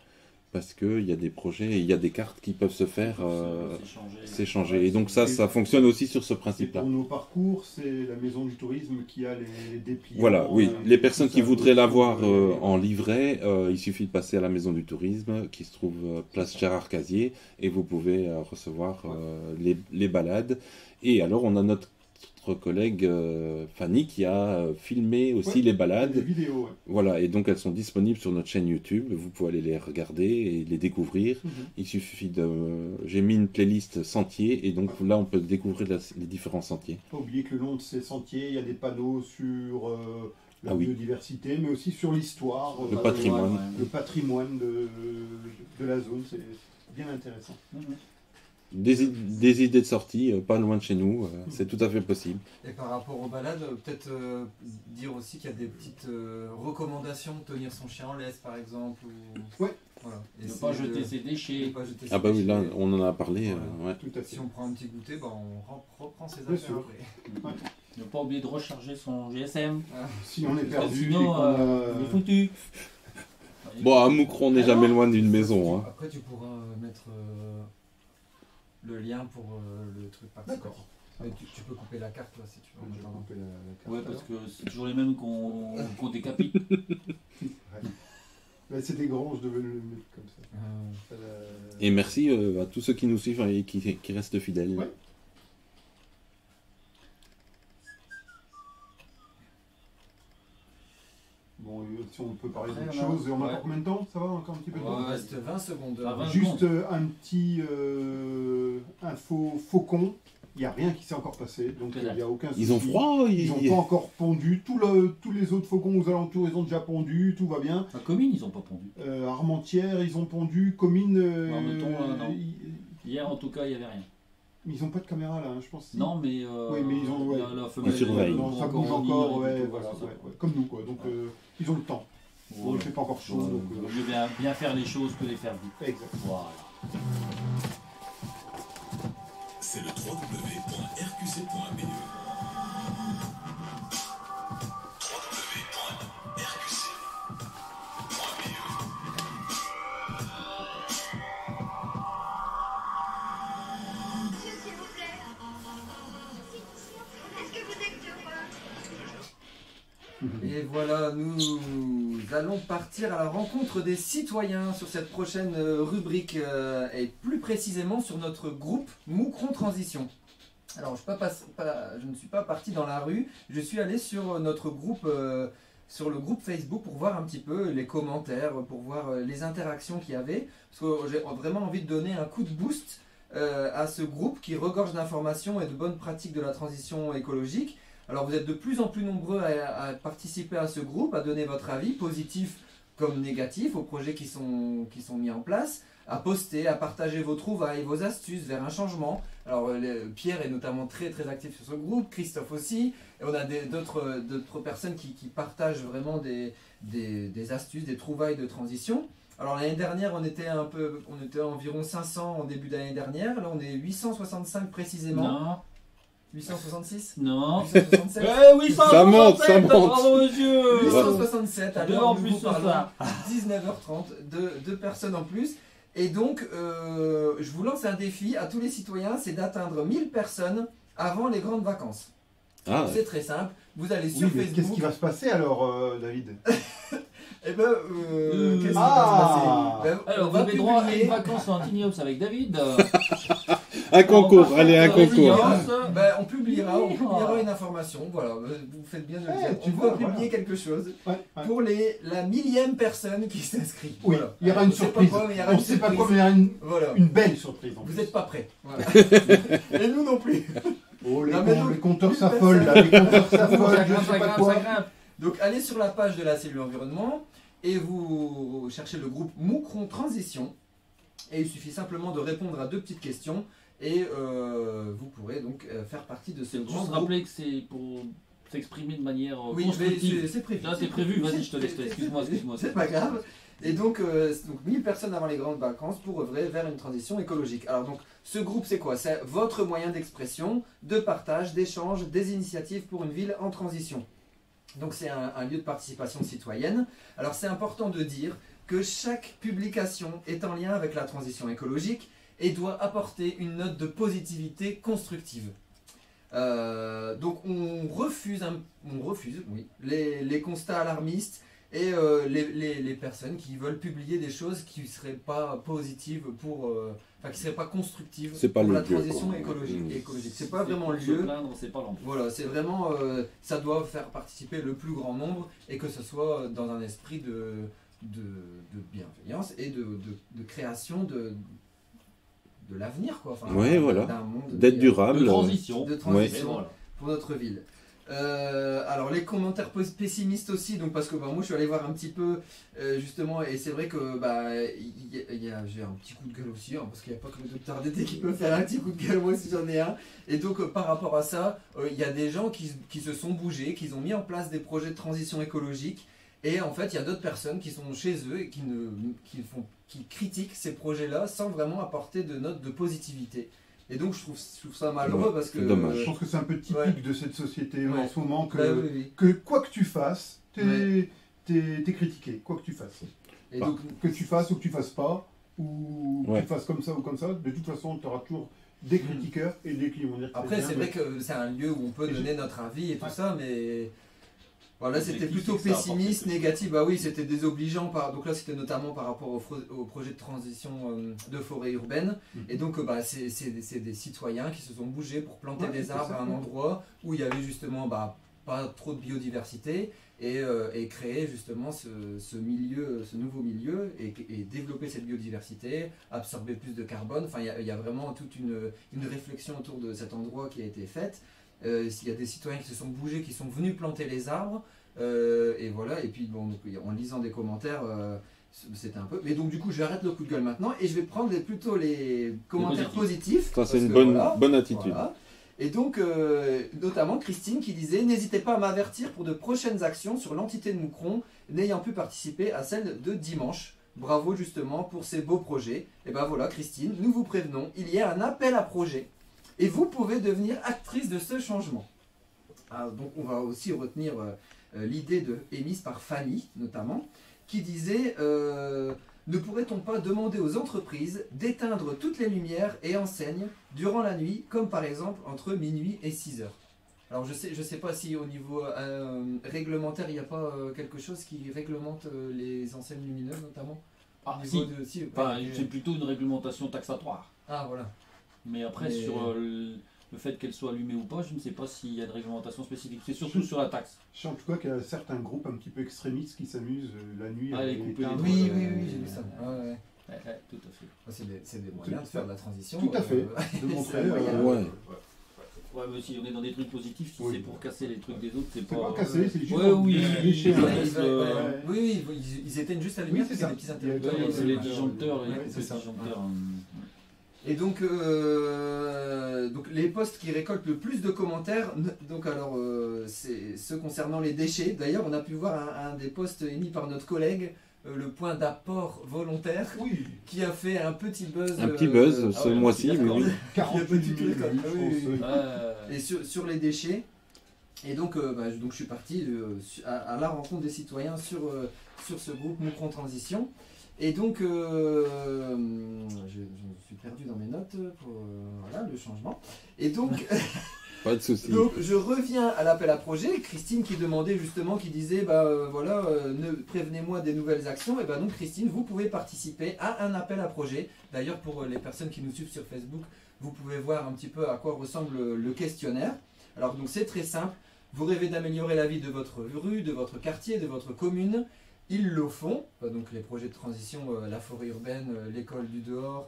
parce qu'il y a des projets et il y a des cartes qui peuvent se faire s'échanger. Et donc ça fonctionne aussi sur ce Et principe-là. pour nos parcours, c'est la maison du tourisme qui a les dépliants. Voilà, oui. Les personnes tout qui ça, voudraient l'avoir euh, en livret, il suffit de passer à la maison du tourisme qui se trouve place Gérard Casier et vous pouvez recevoir les balades. Et alors, on a notre collègue Fanny qui a filmé aussi les balades. Des vidéos, ouais. Voilà, et donc elles sont disponibles sur notre chaîne YouTube. Vous pouvez aller les regarder et les découvrir. Il suffit de... J'ai mis une playlist sentiers et donc là on peut découvrir les différents sentiers. Pas oublier que le long de ces sentiers, il y a des panneaux sur la Ah oui. biodiversité, mais aussi sur l'histoire, Le patrimoine. le patrimoine de la zone. C'est bien intéressant. Des idées de sortie, pas loin de chez nous, c'est tout à fait possible. Et par rapport aux balades, peut-être dire aussi qu'il y a des petites recommandations, tenir son chien en laisse par exemple. Ou... Ouais. Voilà. Ne pas jeter ses déchets. Ah bah oui, là on en a parlé. Voilà. Ouais. Tout à fait. Si on prend un petit goûter, on reprend ses Bien affaires sûr. après. Ne pas oublier de recharger son GSM. Si on est perdu, et Sinon, qu'on a- il est foutu. Bon, à Moucron, on n'est jamais loin d'une maison. Hein. Après, tu pourras mettre le lien pour le truc participatif. D'accord. Mais tu peux couper la carte toi si tu veux. en Je vais attendant. couper la carte. Ouais, parce alors. que c'est toujours les mêmes qu'on décapite. Mais c'est des grands, je devais le mettre comme ça. Et merci à tous ceux qui nous suivent et qui restent fidèles. Ouais. Bon, si on peut parler Après, d'autre on a- chose, et on a ouais. encore combien de temps? Ça va, encore un petit peu de temps? Il reste 20 secondes. Ah, 20 Juste un petit info faucon. Il n'y a rien qui s'est encore passé, donc il n'y a aucun souci. Ils ont froid. Ils n'ont pas encore pondu. Tous les autres faucons aux alentours, ils ont déjà pondu. Tout va bien. À Comines, ils ont pas pondu. Armentières, ils ont pondu. Comines, Marmeton, non. Hier, en tout cas, il n'y avait rien. ils n'ont pas de caméra là, hein, je pense. Non, mais, Oui, mais ils ont- ouais. la femelle, Ils surveillent. Non, ça encore bouge en ligne, encore, et ouais, tout, voilà, c'est ça. ouais, comme nous quoi. Donc ils ont le temps. Voilà. Il ne fait pas encore chaud. Ouais, Donc, vaut mieux bien faire les choses que les faire vite. exact. Voilà. C'est le www.rqc.be. Monsieur, s'il vous plaît. Est-ce que vous êtes heureux? Et voilà, nous allons partir à la rencontre des citoyens sur cette prochaine rubrique et plus précisément sur notre groupe Moucron Transition. Alors je ne suis pas parti dans la rue, je suis allé sur notre groupe, sur le groupe Facebook pour voir un petit peu les commentaires, pour voir les interactions qu'il y avait. Parce que j'ai vraiment envie de donner un coup de boost à ce groupe qui regorge d'informations et de bonnes pratiques de la transition écologique. Alors vous êtes de plus en plus nombreux à participer à ce groupe, à donner votre avis, positif comme négatif, aux projets qui sont mis en place, à poster, à partager vos trouvailles, vos astuces vers un changement. Alors Pierre est notamment très très actif sur ce groupe, Christophe aussi, et on a d'autres personnes qui partagent vraiment des astuces, des trouvailles de transition. Alors l'année dernière on était environ 500 en début d'année dernière, là on est 865 précisément. Non. 866 Non. 867 oui, Ça monte, ça monte. Bravo, monsieur. 867, Deux alors en nous plus vous sur parlons ça. 19h30, deux personnes en plus. Et donc, je vous lance un défi à tous les citoyens, c'est d'atteindre 1000 personnes avant les grandes vacances. Ah, C'est très simple, vous allez Oui, sur mais qu'est-ce Facebook. qui va se passer alors, David? Eh ben, qu'est-ce qui va Ah. se passer? Ben, Alors, on vous va avez droit à publier- une vacance en Tignops avec David. un concours, allez, un concours. Résilience. Ben, on publiera Oui. une information, voilà, vous faites bien de le Eh, dire. tu On vois, va publier voilà. quelque chose Ouais, ouais. pour la 1000e personne qui s'inscrit. Oui, Voilà. il y aura une On sait pas surprise. quoi, mais il y aura On une ne sait pas surprise. quoi, mais il y aura Voilà. une belle surprise. en Vous plus. n'êtes pas prêts. Voilà. Et nous non plus. Oh, Non, mais donc, les compteurs 1000 s'affolent là, les compteurs s'affolent, Ça je grimpe, sais ça pas grimpe, quoi. ça grimpe. Donc allez sur la page de la cellule environnement et vous cherchez le groupe Moucron Transition. Et il suffit simplement de répondre à 2 petites questions et vous pourrez donc faire partie de ce C'est grand juste groupe. rappeler que c'est pour s'exprimer de manière Oui, mais constructive. c'est prévu. Ah, c'est prévu, vas-y, je te laisse, excuse-moi. C'est pas grave. Et donc 1000 personnes avant les grandes vacances pour œuvrer vers une transition écologique. Alors donc, ce groupe c'est quoi? C'est votre moyen d'expression, de partage, d'échange, des initiatives pour une ville en transition. Donc c'est un lieu de participation citoyenne. Alors c'est important de dire que chaque publication est en lien avec la transition écologique et doit apporter une note de positivité constructive. Donc on refuse les constats alarmistes et les personnes qui veulent publier des choses qui ne seraient pas positives qui ne seraient pas constructives C'est pas pour le la lieu, transition quoi. écologique. Mmh. C'est pas vraiment le Se lieu. plaindre, c'est pas l'endroit. Voilà, c'est vraiment, ça doit faire participer le plus grand nombre et que ce soit dans un esprit de bienveillance et de création de l'avenir, quoi. Enfin, Ouais, voilà. d'un monde D'être meilleur. durable. De transition. De Et transition voilà. pour notre ville. Alors les commentaires pessimistes aussi, donc parce que moi je suis allé voir un petit peu justement et c'est vrai que j'ai un petit coup de gueule aussi parce qu'il n'y a pas que le docteur d'été qui peut faire un petit coup de gueule, moi aussi j'en ai un, et donc par rapport à ça il y a des gens qui se sont bougés, qui ont mis en place des projets de transition écologique et en fait il y a d'autres personnes qui sont chez eux et qui critiquent ces projets là sans vraiment apporter de notes de positivité. Et donc je trouve ça malheureux Ouais, parce que c'est dommage. Je pense que c'est un peu typique Ouais. de cette société Ouais. en ce moment que, Bah oui. que quoi que tu fasses, t'es Ouais. critiqué, quoi que tu fasses. Et donc Que tu fasses ou que tu fasses pas, ou que Ouais. tu fasses comme ça ou comme ça, de toute façon tu auras toujours des critiqueurs et des clients. Après, c'est vrai que c'est un lieu où on peut donner notre avis et tout ça, mais voilà, c'était plutôt pessimiste, négatif. Bah oui, c'était désobligeant. Donc là, c'était notamment par rapport au projet de transition de forêt urbaine. Et donc, c'est des citoyens qui se sont bougés pour planter des arbres à un endroit où il y avait justement pas trop de biodiversité et créer justement ce nouveau milieu et développer cette biodiversité, absorber plus de carbone. Enfin, il y a vraiment toute une réflexion autour de cet endroit qui a été faite. S'il y a des citoyens qui se sont bougés, qui sont venus planter les arbres, et voilà, et puis bon, donc, en lisant des commentaires, c'était un peu... Mais donc du coup, j'arrête le coup de gueule maintenant, et je vais prendre plutôt les commentaires positifs. Ça, c'est une bonne attitude. Voilà. Et donc, notamment Christine qui disait « N'hésitez pas à m'avertir pour de prochaines actions sur l'entité de Moucron, n'ayant pu participer à celle de dimanche. Bravo justement pour ces beaux projets. » Et ben voilà, Christine, nous vous prévenons, il y a un appel à projet. Et vous pouvez devenir actrice de ce changement. Alors, donc on va aussi retenir l'idée émise par Fanny, notamment, qui disait ne pourrait-on pas demander aux entreprises d'éteindre toutes les lumières et enseignes durant la nuit, comme par exemple entre minuit et 6 heures. Alors je sais pas si au niveau réglementaire, il n'y a pas quelque chose qui réglemente les enseignes lumineuses, notamment. C'est plutôt une réglementation taxatoire. Ah voilà. Mais après, sur le fait qu'elle soit allumée ou pas, je ne sais pas s'il y a de réglementation spécifique. C'est surtout sur la taxe. Je sais en tout cas qu'il y a certains groupes un petit peu extrémistes qui s'amusent la nuit à les couper. Oui, j'ai vu ça. Ouais, tout à fait. C'est des moyens de faire de la transition. Tout à fait. De montrer. Ouais, mais si on est dans des trucs positifs, si c'est pour casser les trucs des autres, c'est pas casser, c'est juste. Oui, ils éteignent juste la lumière, c'est des petits interrupteurs. C'est les disjoncteurs. Et donc les posts qui récoltent le plus de commentaires, c'est ceux concernant les déchets. D'ailleurs, on a pu voir un des posts émis par notre collègue, le point d'apport volontaire, qui a fait un petit buzz. Ce mois-ci. Et sur les déchets. Et donc, je suis parti à la rencontre des citoyens sur ce groupe Moucron Transition. Et donc, je suis perdu dans mes notes pour le changement. Et donc, pas de souci. Donc, je reviens à l'appel à projet. Christine qui demandait justement, qui disait, prévenez-moi des nouvelles actions. Et donc, Christine, vous pouvez participer à un appel à projet. D'ailleurs, pour les personnes qui nous suivent sur Facebook, vous pouvez voir un petit peu à quoi ressemble le questionnaire. Alors, donc, c'est très simple. Vous rêvez d'améliorer la vie de votre rue, de votre quartier, de votre commune. Ils le font, donc les projets de transition, la forêt urbaine, l'école du dehors,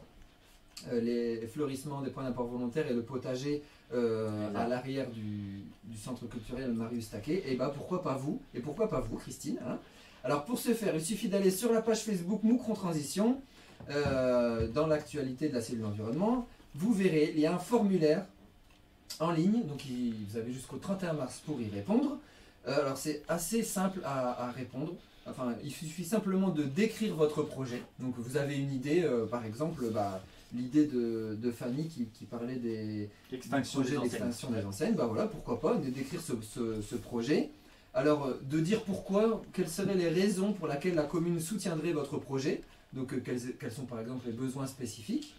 les fleurissements des points d'apport volontaire et le potager à l'arrière du centre culturel Marius Taquet. Et pourquoi pas vous? Et pourquoi pas vous, Christine, hein? Alors pour ce faire, il suffit d'aller sur la page Facebook Moucron Transition, dans l'actualité de la cellule environnement. Vous verrez, il y a un formulaire en ligne, donc vous avez jusqu'au 31 mars pour y répondre. Alors c'est assez simple à répondre. Enfin, il suffit simplement de décrire votre projet. Donc vous avez une idée, par exemple, l'idée de Fanny qui parlait des projets d'extinction des enseignes. Voilà, pourquoi pas, de décrire ce projet. Alors, de dire pourquoi, quelles seraient les raisons pour lesquelles la commune soutiendrait votre projet. Donc, quels sont par exemple les besoins spécifiques.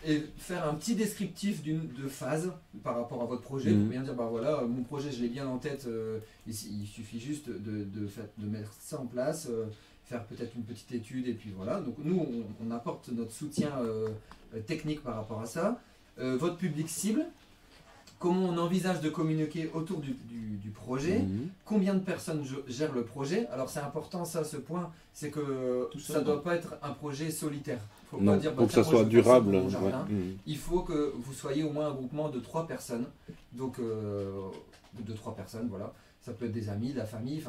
Et faire un petit descriptif de phase par rapport à votre projet, pour bien dire, voilà, mon projet je l'ai bien en tête, il suffit juste de mettre ça en place, faire peut-être une petite étude, et puis voilà. Donc nous, on apporte notre soutien technique par rapport à ça. Votre public cible, comment on envisage de communiquer autour du projet, combien de personnes gèrent le projet. Alors c'est important ça, ce point, c'est que ça ne doit pas être un projet solitaire. Faut pas dire, pour que ça soit durable. Il faut que vous soyez au moins un groupement de 3 personnes. Donc de 3 personnes, voilà. Ça peut être des amis, de la famille,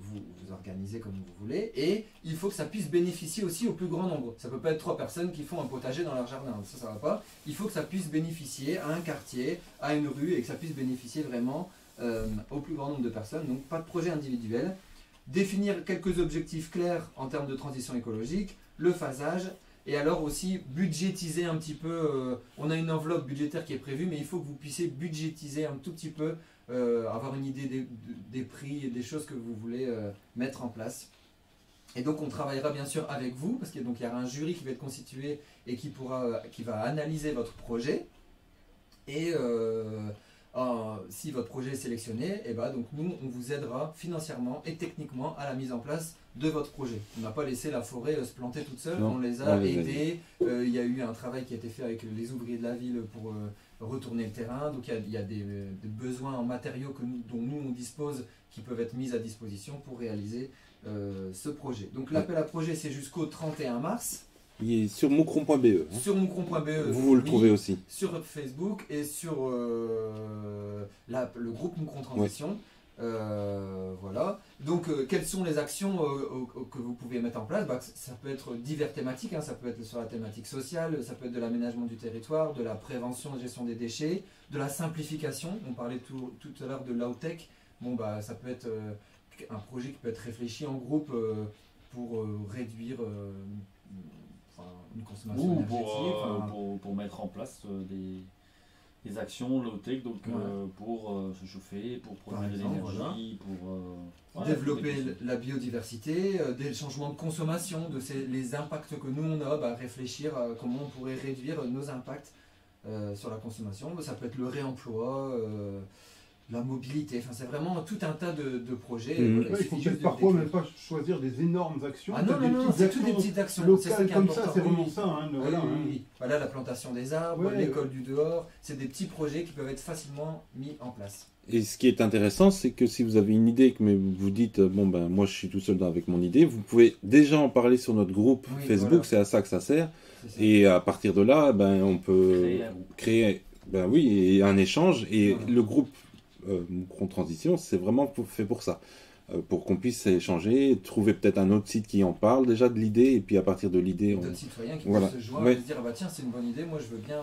vous organisez comme vous voulez. Et il faut que ça puisse bénéficier aussi au plus grand nombre. Ça peut pas être 3 personnes qui font un potager dans leur jardin, ça va pas. Il faut que ça puisse bénéficier à un quartier, à une rue, et que ça puisse bénéficier vraiment au plus grand nombre de personnes. Donc pas de projet individuel. Définir quelques objectifs clairs en termes de transition écologique, le phasage, et alors aussi budgétiser un petit peu. On a une enveloppe budgétaire qui est prévue, mais il faut que vous puissiez budgétiser un tout petit peu, avoir une idée des prix et des choses que vous voulez mettre en place. Et donc on travaillera bien sûr avec vous, parce qu'il y aura un jury qui va être constitué et qui va analyser votre projet. Et si votre projet est sélectionné, et donc nous, on vous aidera financièrement et techniquement à la mise en place de votre projet. On n'a pas laissé la forêt se planter toute seule, Non, on les a aidés. Il y a eu un travail qui a été fait avec les ouvriers de la ville pour retourner le terrain. Donc il y a des besoins en matériaux dont nous on dispose qui peuvent être mis à disposition pour réaliser ce projet. Donc l'appel à projet c'est jusqu'au 31 mars. Il est sur moucron.be. Sur moucron.be. Vous le trouvez aussi. Sur Facebook et sur le groupe Moucron Transition. Voilà. Donc, quelles sont les actions que vous pouvez mettre en place? Ça peut être divers thématiques, ça peut être sur la thématique sociale, ça peut être de l'aménagement du territoire, de la prévention et gestion des déchets, de la simplification. On parlait tout à l'heure de l'outech. Bon, ça peut être un projet qui peut être réfléchi en groupe pour réduire une consommation énergétique. Pour mettre en place des actions low-tech, donc pour se chauffer, pour produire de l'énergie, pour développer la biodiversité, des changements de consommation, les impacts que nous on a, réfléchir à comment on pourrait réduire nos impacts sur la consommation. Ça peut être le réemploi, la mobilité, c'est vraiment tout un tas de projets. Il faut peut-être parfois même pas choisir des énormes actions. Non, c'est toutes des petites actions locales comme important. ça, c'est vraiment ça. Voilà, la plantation des arbres, l'école du dehors, c'est des petits projets qui peuvent être facilement mis en place. Et ce qui est intéressant, c'est que si vous avez une idée, mais vous dites, moi je suis tout seul avec mon idée, vous pouvez déjà en parler sur notre groupe Facebook, c'est à ça que ça sert. Et à partir de là, on peut créer un échange. Et le groupe Moucron Transition, c'est vraiment fait pour ça. Pour qu'on puisse échanger, trouver peut-être un autre site qui en parle déjà de l'idée, et puis à partir de l'idée... D'autres citoyens qui peuvent se joindre et se dire, tiens, c'est une bonne idée, moi je veux bien...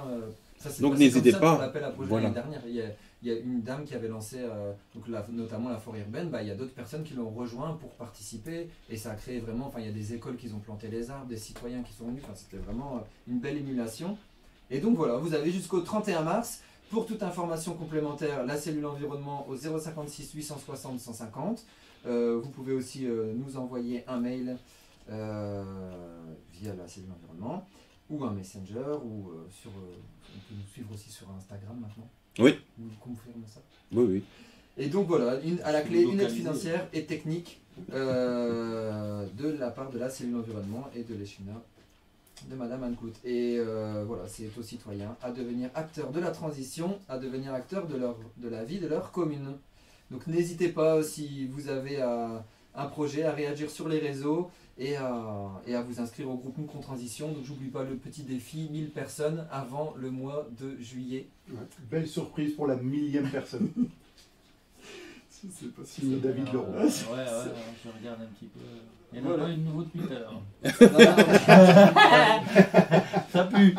Donc n'hésitez pas. Pour l'appel à projet l'année dernière. Il y a une dame qui avait lancé, notamment la forêt urbaine, il y a d'autres personnes qui l'ont rejoint pour participer, et ça a créé vraiment, il y a des écoles qui ont planté les arbres, des citoyens qui sont venus, c'était vraiment une belle émulation. Et donc voilà, vous avez jusqu'au 31 mars. Pour toute information complémentaire, la cellule environnement au 056 860 150. Vous pouvez aussi nous envoyer un mail via la cellule environnement ou un messenger ou on peut nous suivre aussi sur Instagram maintenant. Oui. Vous confirmez ça? Oui. Et donc voilà, à la clé, une aide financière et technique de la part de la cellule environnement et de l'ECHUNA de Madame Ancout. Et voilà, c'est aux citoyens à devenir acteurs de la transition, à devenir acteurs de la vie de leur commune. Donc n'hésitez pas, si vous avez un projet, à réagir sur les réseaux et à vous inscrire au groupe Moucron Transition. Donc j'oublie pas le petit défi, 1000 personnes avant le mois de juillet. Belle surprise pour la 1000e personne. C'est pas signé David Leroux. Je regarde un petit peu. Il y en a pas une nouveau depuis tout à l'heure. Ça pue.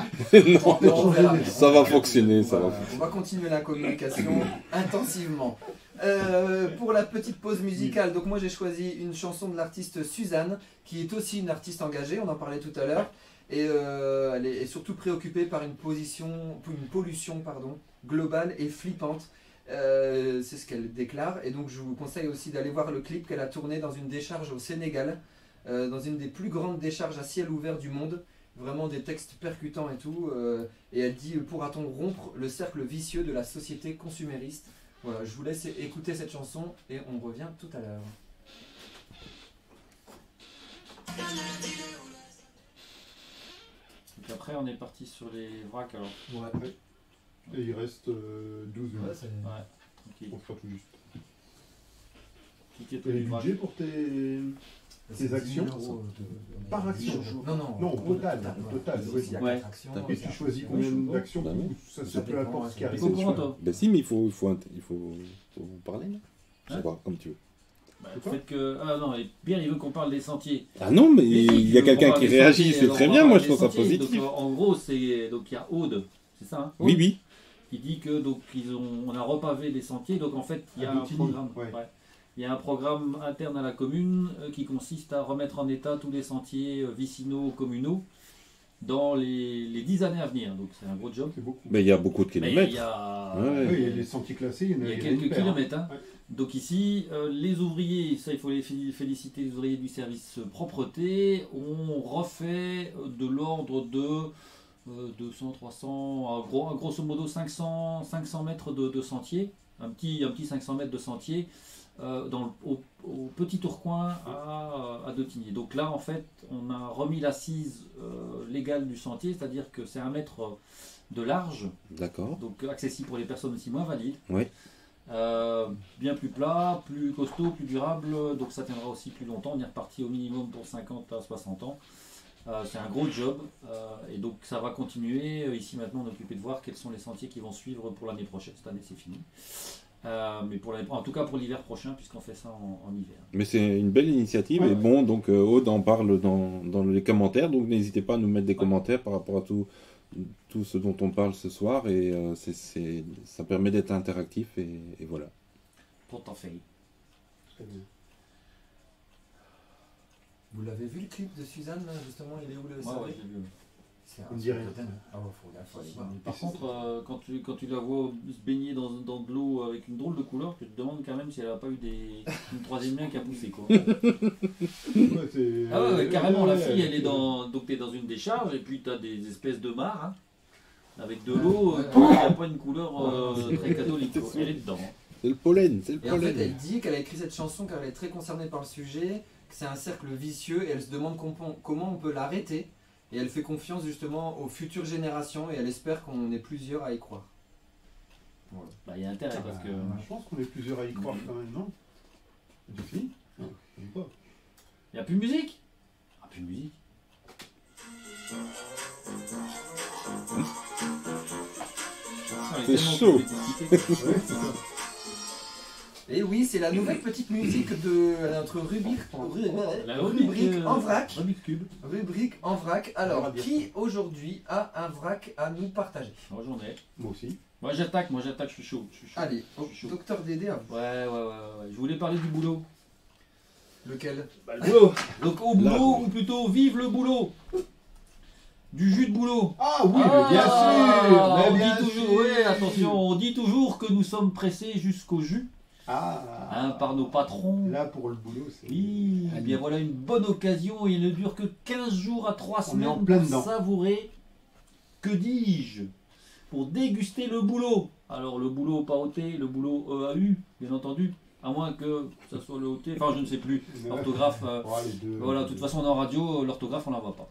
Non, ça va fonctionner. On va continuer la communication intensivement. Pour la petite pause musicale, donc moi j'ai choisi une chanson de l'artiste Suzanne, qui est aussi une artiste engagée, on en parlait tout à l'heure, et elle est surtout préoccupée par une pollution globale et flippante. C'est ce qu'elle déclare, et donc je vous conseille aussi d'aller voir le clip qu'elle a tourné dans une décharge au Sénégal, dans une des plus grandes décharges à ciel ouvert du monde, vraiment des textes percutants et tout, et elle dit: pourra-t-on rompre le cercle vicieux de la société consumériste? Voilà, je vous laisse écouter cette chanson et on revient tout à l'heure. Donc après on est parti sur les vracs alors. Ouais. Et il reste 12 minutes. Tranquille. On fera tout juste. Cliquez Et les budgets pour tes actions par action? Non, au total. Oui. Et tu choisis combien d'actions? Ça peu importe ce qui arrive. Si, mais il faut parler, non? Je sais pas, comme tu veux. Le fait que... Ah non, Pierre il veut qu'on parle des sentiers. Ah non, mais il y a quelqu'un qui réagit, c'est très bien, moi je trouve ça positif. Donc, en gros, il y a Aude, c'est ça hein? Oui. Qui dit que on a repavé les sentiers, donc en fait il y a un programme. Il y a un programme interne à la commune qui consiste à remettre en état tous les sentiers vicinaux, communaux dans les 10 années à venir. Donc c'est un gros job. C'est beaucoup. Mais il y a beaucoup de kilomètres. Il y a les sentiers classés, il y a quelques kilomètres. Hein. Donc ici, les ouvriers, ça il faut les féliciter, les ouvriers du service propreté, ont refait de l'ordre de 200, 300, grosso modo 500 mètres de sentier, un petit 500 mètres de sentier au petit Tourcoing à Detigny. Donc là en fait on a remis l'assise légale du sentier, c'est-à-dire que c'est 1 mètre de large, D'accord. donc accessible pour les personnes aussi moins valides. Oui. Bien plus plat, plus costaud, plus durable, donc ça tiendra aussi plus longtemps. On est reparti au minimum pour 50 à 60 ans. C'est un gros job et donc ça va continuer. Ici maintenant on est occupé de voir quels sont les sentiers qui vont suivre pour l'année prochaine. Cette année c'est fini. Mais en tout cas pour l'hiver prochain, puisqu'on fait ça en hiver. Mais c'est une belle initiative et bon, donc Aude en parle dans les commentaires, donc n'hésitez pas à nous mettre des commentaires par rapport à tout ce dont on parle ce soir et ça permet d'être interactif et voilà. Pour t'en faire. Très bien. Vous l'avez vu le clip de Suzanne là, justement, il est où le Ouais, j'ai vu. C'est On dirait. Ah ouais, faut aller voir. Par contre, quand tu la vois se baigner dans de l'eau avec une drôle de couleur, tu te demandes quand même si elle n'a pas eu une troisième main qui a poussé quoi. Ah ouais, carrément, la fille elle est donc t'es dans une décharge et puis tu as des espèces de mares hein, avec de l'eau qui n'a pas une couleur très catholique. Elle est dedans. C'est le pollen, c'est le Et en pollen. fait, elle dit qu'elle a écrit cette chanson car elle est très concernée par le sujet, que c'est un cercle vicieux et elle se demande comment on peut l'arrêter. Et elle fait confiance justement aux futures générations et elle espère qu'on est plusieurs à y croire. Voilà. Bah il y a intérêt parce que... Je pense qu'on est plusieurs à y croire quand même, non? C'est fini? Non, je sais pas. Il n'y a plus de musique? Ah, plus de musique. C'est chaud. Et oui, c'est la nouvelle petite musique de notre rubrique en vrac. Rubik's Cube. Rubrique en vrac. Alors, qui aujourd'hui a un vrac à nous partager? Moi j'en ai. Moi aussi. Moi j'attaque, je suis chaud. Allez, Je suis chaud. docteur Dédé, à vous. Ouais. Je voulais parler du boulot. Lequel? Bah, le boulot. Donc au boulot, ou plutôt vive le boulot. Du jus de boulot. Ah oui, mais bien sûr. On Mais bien dit toujours, sûr. ouais, attention, on dit toujours que nous sommes pressés jusqu'au jus Ah. par nos patrons. Là pour le boulot, c'est. Oui, eh bien voilà une bonne occasion et il ne dure que 15 jours à 3 On est en semaines plein pour dedans. savourer, que dis-je, pour déguster le boulot. Alors le boulot pas OT, le boulot EAU, bien entendu, à moins que ça soit le OT, enfin je ne sais plus, l'orthographe, Les deux. voilà, de toute façon on est en radio, l'orthographe on la voit pas.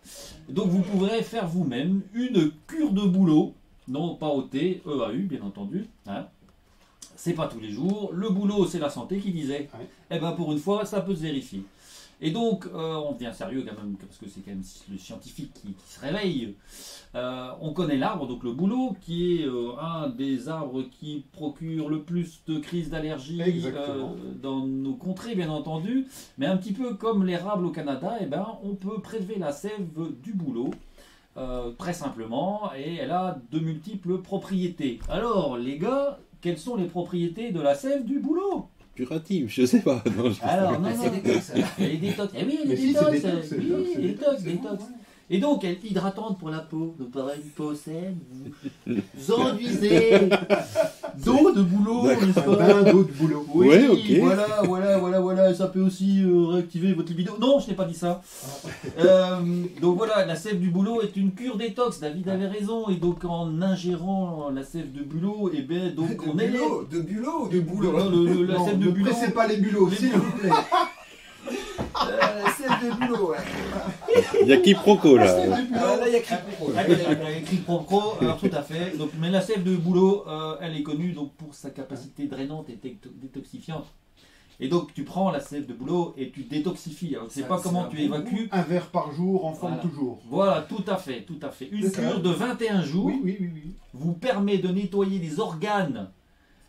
Donc vous pourrez faire vous-même une cure de boulot, non pas OT, EAU bien entendu, hein. C'est pas tous les jours. Le boulot, c'est la santé qui disait. Ouais. Eh ben pour une fois, ça peut se vérifier. Et donc, on devient sérieux quand même, parce que c'est quand même le scientifique qui se réveille. On connaît l'arbre, donc le bouleau, qui est un des arbres qui procure le plus de crises d'allergie dans nos contrées, bien entendu. Mais un petit peu comme l'érable au Canada, eh ben, on peut prélever la sève du bouleau. Très simplement, et elle a de multiples propriétés. Alors, les gars, quelles sont les propriétés de la sève du boulot? Curative, je sais pas. Non, Alors, non, C'est détox. elle est détox. Eh oui, elle est Mais si, détox. c'est détox, c'est Oui, détox, c'est détox, détox, détox. c'est bon, Et donc, elle est hydratante pour la peau. Donc, pareil, une peau saine, vous enduisez d'eau de boulot, n'est-ce Un pas? bain d'eau de boulot. Oui, Ouais, ok. voilà, ça peut aussi réactiver votre libido. Non, je n'ai pas dit ça. Donc voilà, la sève du boulot est une cure détox. David avait raison. Et donc en ingérant la sève de boulot, et ben donc on est De bulot ou de boulot? la Non, sève de ne boulot. pressez pas les bulots, s'il vous plaît. La sève de bulot, ouais. Il y a quiproquo là. Ah, là, il y a écrit pour Ah, il y a écrit propro, alors tout à fait. Donc, mais la sève de boulot, elle est connue donc, pour sa capacité drainante et détoxifiante. Et donc tu prends la sève de boulot et tu détoxifies. Alors, je ne sais Ça, pas c'est comment un tu bon évacues. Un verre par jour, en forme Voilà. toujours. Voilà, tout à fait. Une C'est ça. cure de 21 jours Oui. vous permet de nettoyer les organes.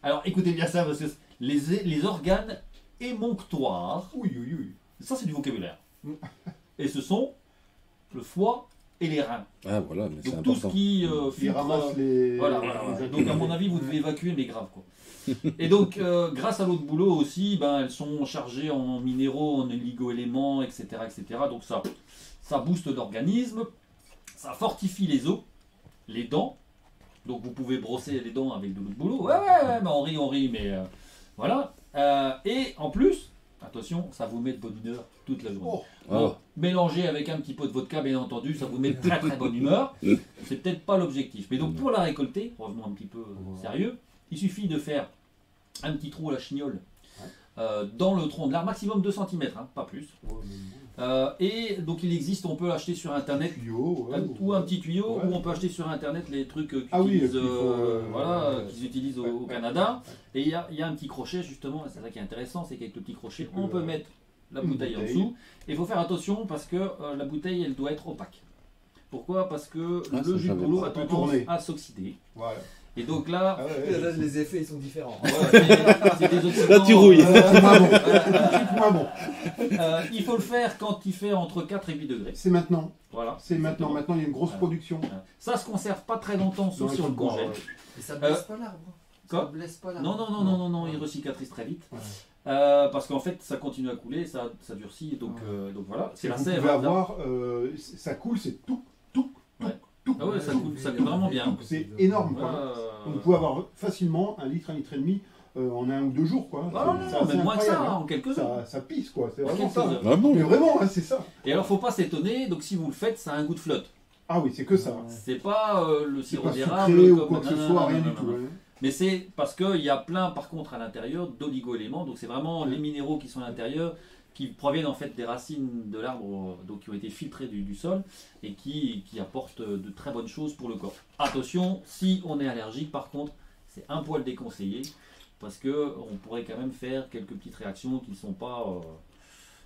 Alors écoutez bien ça, parce que les organes émonctoires, Oui. ça c'est du vocabulaire. Et ce sont le foie et les reins. Ah voilà, mais c'est Donc tout ce important. qui Il filtre, ramasse les. Voilà. Donc à mon avis, vous devez évacuer, mais grave quoi. Et donc, grâce à l'eau de boulot aussi, ben, elles sont chargées en minéraux, en oligo-éléments, etc., etc. Donc ça booste l'organisme, ça fortifie les os, les dents. Donc vous pouvez brosser les dents avec de l'eau de boulot. Ouais, mais on rit, mais voilà. Et en plus, attention, ça vous met de bonne humeur toute la journée. Oh. Donc, mélangé avec un petit pot de vodka, bien entendu, ça vous met de très très bonne humeur. C'est peut-être pas l'objectif. Mais donc pour la récolter, revenons un petit peu sérieux, il suffit de faire un petit trou à la chignole dans le tronc de l'arbre, maximum 2 cm, pas plus. Et donc il existe, on peut l'acheter sur internet, ou un petit tuyau, ou on peut acheter sur internet les trucs qu'ils utilisent au Canada. Et il y a un petit crochet justement, et c'est ça qui est intéressant, c'est qu'avec le petit crochet, on peut mettre la bouteille en dessous. Et il faut faire attention parce que la bouteille, elle doit être opaque. Pourquoi? Parce que le jus de bouleau a tendance à s'oxyder. Voilà. Et donc là, Là, les effets ils sont différents. c'est des oxydants. Là, tu rouilles. Moins bon. Il faut le faire quand il fait entre 4 et 8 degrés. C'est maintenant. Voilà. C'est maintenant. Maintenant, il y a une grosse production. Ça se conserve pas très longtemps, sauf si on le congèle. Et ça blesse pas l'arbre. Quoi? Ça blesse pas l'arbre. Non, il recicatrise très vite. Ouais. Parce qu'en fait, ça continue à couler, ça durcit, donc voilà. C'est la Vous sève. pouvez avoir, ça coule, c'est tout. Ah ouais, ça coule vraiment bien. C'est énorme, quoi. Donc, vous pouvez avoir facilement 1 litre, 1 litre et demi en 1 ou 2 jours, quoi. Non, mais moins que ça, en quelques ça, heures. ça pisse, quoi. C'est En vraiment quelques ça. heures. Ah bon? Mais vraiment, hein, c'est ça. Et alors, faut pas s'étonner, donc si vous le faites, ça a un goût de flotte. Ah oui, c'est que ça. C'est pas le C'est sirop pas d'érable sucré ou comme- quoi que ce non, soit, non, rien non, du non, tout. non. hein. Mais c'est parce qu'il y a plein, par contre, à l'intérieur d'oligo-éléments. Donc c'est vraiment les minéraux qui sont à l'intérieur, qui proviennent en fait des racines de l'arbre, donc qui ont été filtrées du sol et qui apportent de très bonnes choses pour le corps. Attention, si on est allergique, par contre, c'est un poil déconseillé parce que on pourrait quand même faire quelques petites réactions qui ne sont pas.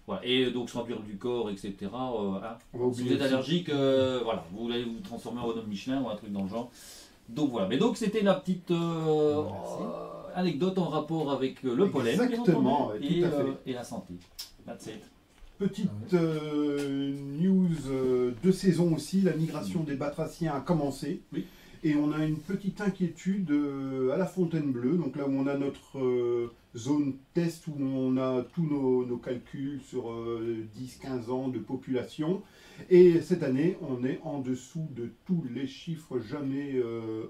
Voilà. Et donc s'enduire du corps, etc. On va Si vous oublier êtes aussi. allergique, voilà, vous allez vous transformer en bonhomme Michelin ou un truc dans le genre. Donc voilà, mais donc c'était la petite anecdote en rapport avec le pollen, bien Exactement, entendu, ouais, tout à fait. et la santé. That's it. Petite news de saison aussi, la migration des batraciens a commencé. Oui. Et on a une petite inquiétude à la Fontainebleau, donc là où on a notre zone test, où on a tous nos calculs sur 10-15 ans de population. Et cette année, on est en dessous de tous les chiffres jamais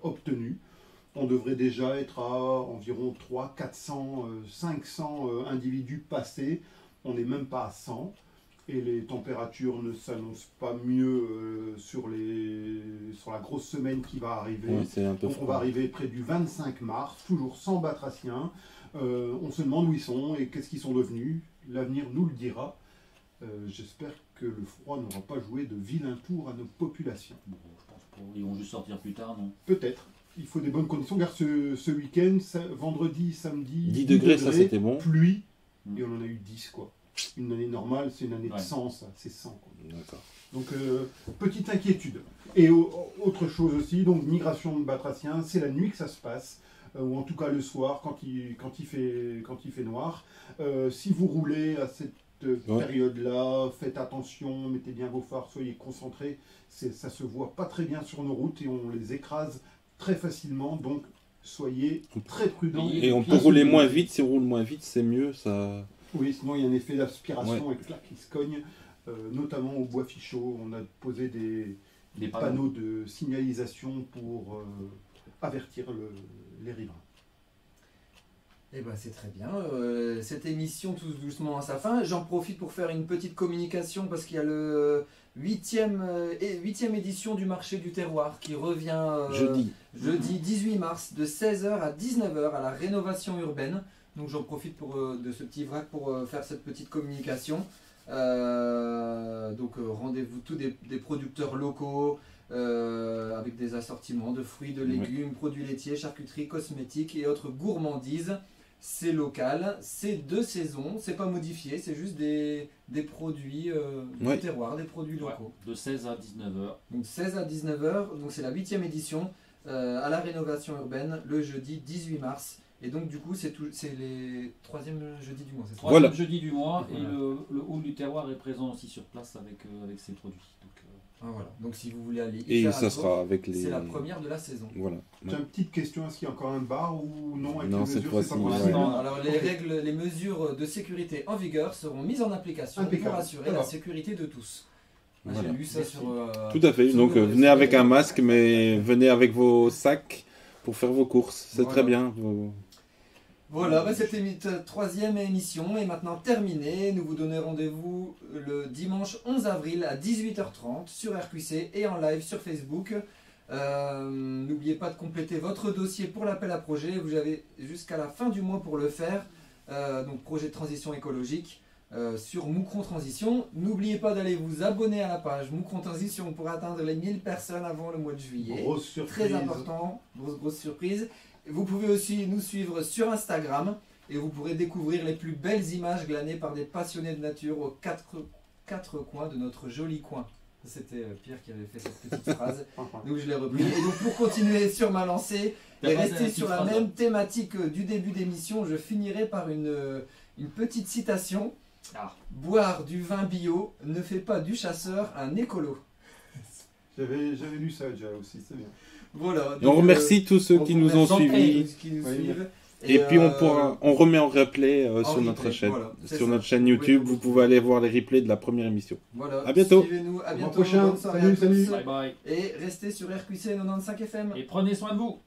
obtenus. On devrait déjà être à environ 300, 400, 500 individus passés. On n'est même pas à 100. Et les températures ne s'annoncent pas mieux sur la grosse semaine qui va arriver. Ouais, c'est un peu Donc on froid. va arriver près du 25 mars, toujours sans batraciens. On se demande où ils sont et qu'est-ce qu'ils sont devenus. L'avenir nous le dira. J'espère que le froid n'aura pas joué de vilain tour à nos populations. Bon, je pense pas. Ils vont juste sortir plus tard, non? Peut-être. Il faut des bonnes conditions. Car ce week-end, vendredi, samedi, 10 degrés, ça c'était bon. pluie, Mm. et on en a eu 10, quoi. Une année normale, c'est une année de Ouais. 100, ça. C'est 100, quoi. D'accord. Donc, petite inquiétude. Et autre chose aussi, donc migration de batraciens, c'est la nuit que ça se passe, ou en tout cas le soir, quand il fait noir. Si vous roulez à cette période-là, faites attention, mettez bien vos phares, soyez concentrés. Ça se voit pas très bien sur nos routes et on les écrase très facilement, donc soyez très prudents. Et on peut rouler moins vite, si on roule moins vite, c'est mieux, ça. Oui, sinon il y a un effet d'aspiration Ouais. et clac, qui se cogne, notamment au bois fichot. On a posé des panneaux. panneaux de signalisation pour avertir les riverains. Eh ben c'est très bien. Cette émission touche doucement à sa fin. J'en profite pour faire une petite communication parce qu'il y a le 8e édition du marché du terroir qui revient jeudi 18 mars de 16h à 19h à la rénovation urbaine. Donc j'en profite de ce petit vrac pour faire cette petite communication. Donc rendez-vous tous des producteurs locaux avec des assortiments de fruits, de légumes, produits laitiers, charcuterie, cosmétiques et autres gourmandises. C'est local, c'est de saison, c'est pas modifié, c'est juste des produits du terroir, des produits locaux. Ouais, de 16 à 19h. Donc 16 à 19h, donc c'est la 8e édition à la rénovation urbaine le jeudi 18 mars. Et donc du coup c'est les 3e jeudi du mois, c'est ça? Troisième Voilà. jeudi du mois, Voilà. et le hall du terroir est présent aussi sur place avec ses produits. Donc, Ah, voilà. Donc si vous voulez aller y Et faire ça un tour, sera avec les. c'est la première de la saison. Voilà. J'ai une petite question, est-ce qu'il y a encore un bar ou non avec Non, les cette mesures, fois-ci, c'est pas pour ouais. possible. l'instant, Alors les mesures de sécurité en vigueur seront mises en application Impeccable. pour assurer Voilà. la sécurité de tous. Voilà. J'ai lu ça Merci. sur... Tout à fait. sur Donc le- venez sur avec le- un masque, mais venez avec vos sacs pour faire vos courses. C'est Voilà. très bien. Voilà, cette troisième émission est maintenant terminée. Nous vous donnons rendez-vous le dimanche 11 avril à 18h30 sur RQC et en live sur Facebook. N'oubliez pas de compléter votre dossier pour l'appel à projet. Vous avez jusqu'à la fin du mois pour le faire. Donc projet de transition écologique sur Moucron Transition. N'oubliez pas d'aller vous abonner à la page Moucron Transition pour atteindre les 1000 personnes avant le mois de juillet. Grosse surprise. Très important, grosse surprise. Vous pouvez aussi nous suivre sur Instagram et vous pourrez découvrir les plus belles images glanées par des passionnés de nature aux quatre coins de notre joli coin. C'était Pierre qui avait fait cette petite phrase, donc je l'ai repris. Et donc pour continuer sur ma lancée et rester sur la même thématique du début d'émission, je finirai par une petite citation. Boire du vin bio ne fait pas du chasseur un écolo. J'avais lu ça déjà aussi, c'est bien. Voilà. Et on remercie tous ceux qui nous ont suivis. Et puis on remet en replay sur notre chaîne, sur notre chaîne YouTube. Vous pouvez aller voir les replays de la première émission. Voilà. À bientôt. Suivez-nous, à bientôt. Prochain. Bonne soirée à tous. Bye bye. Et restez sur RQC 95 FM. Et prenez soin de vous.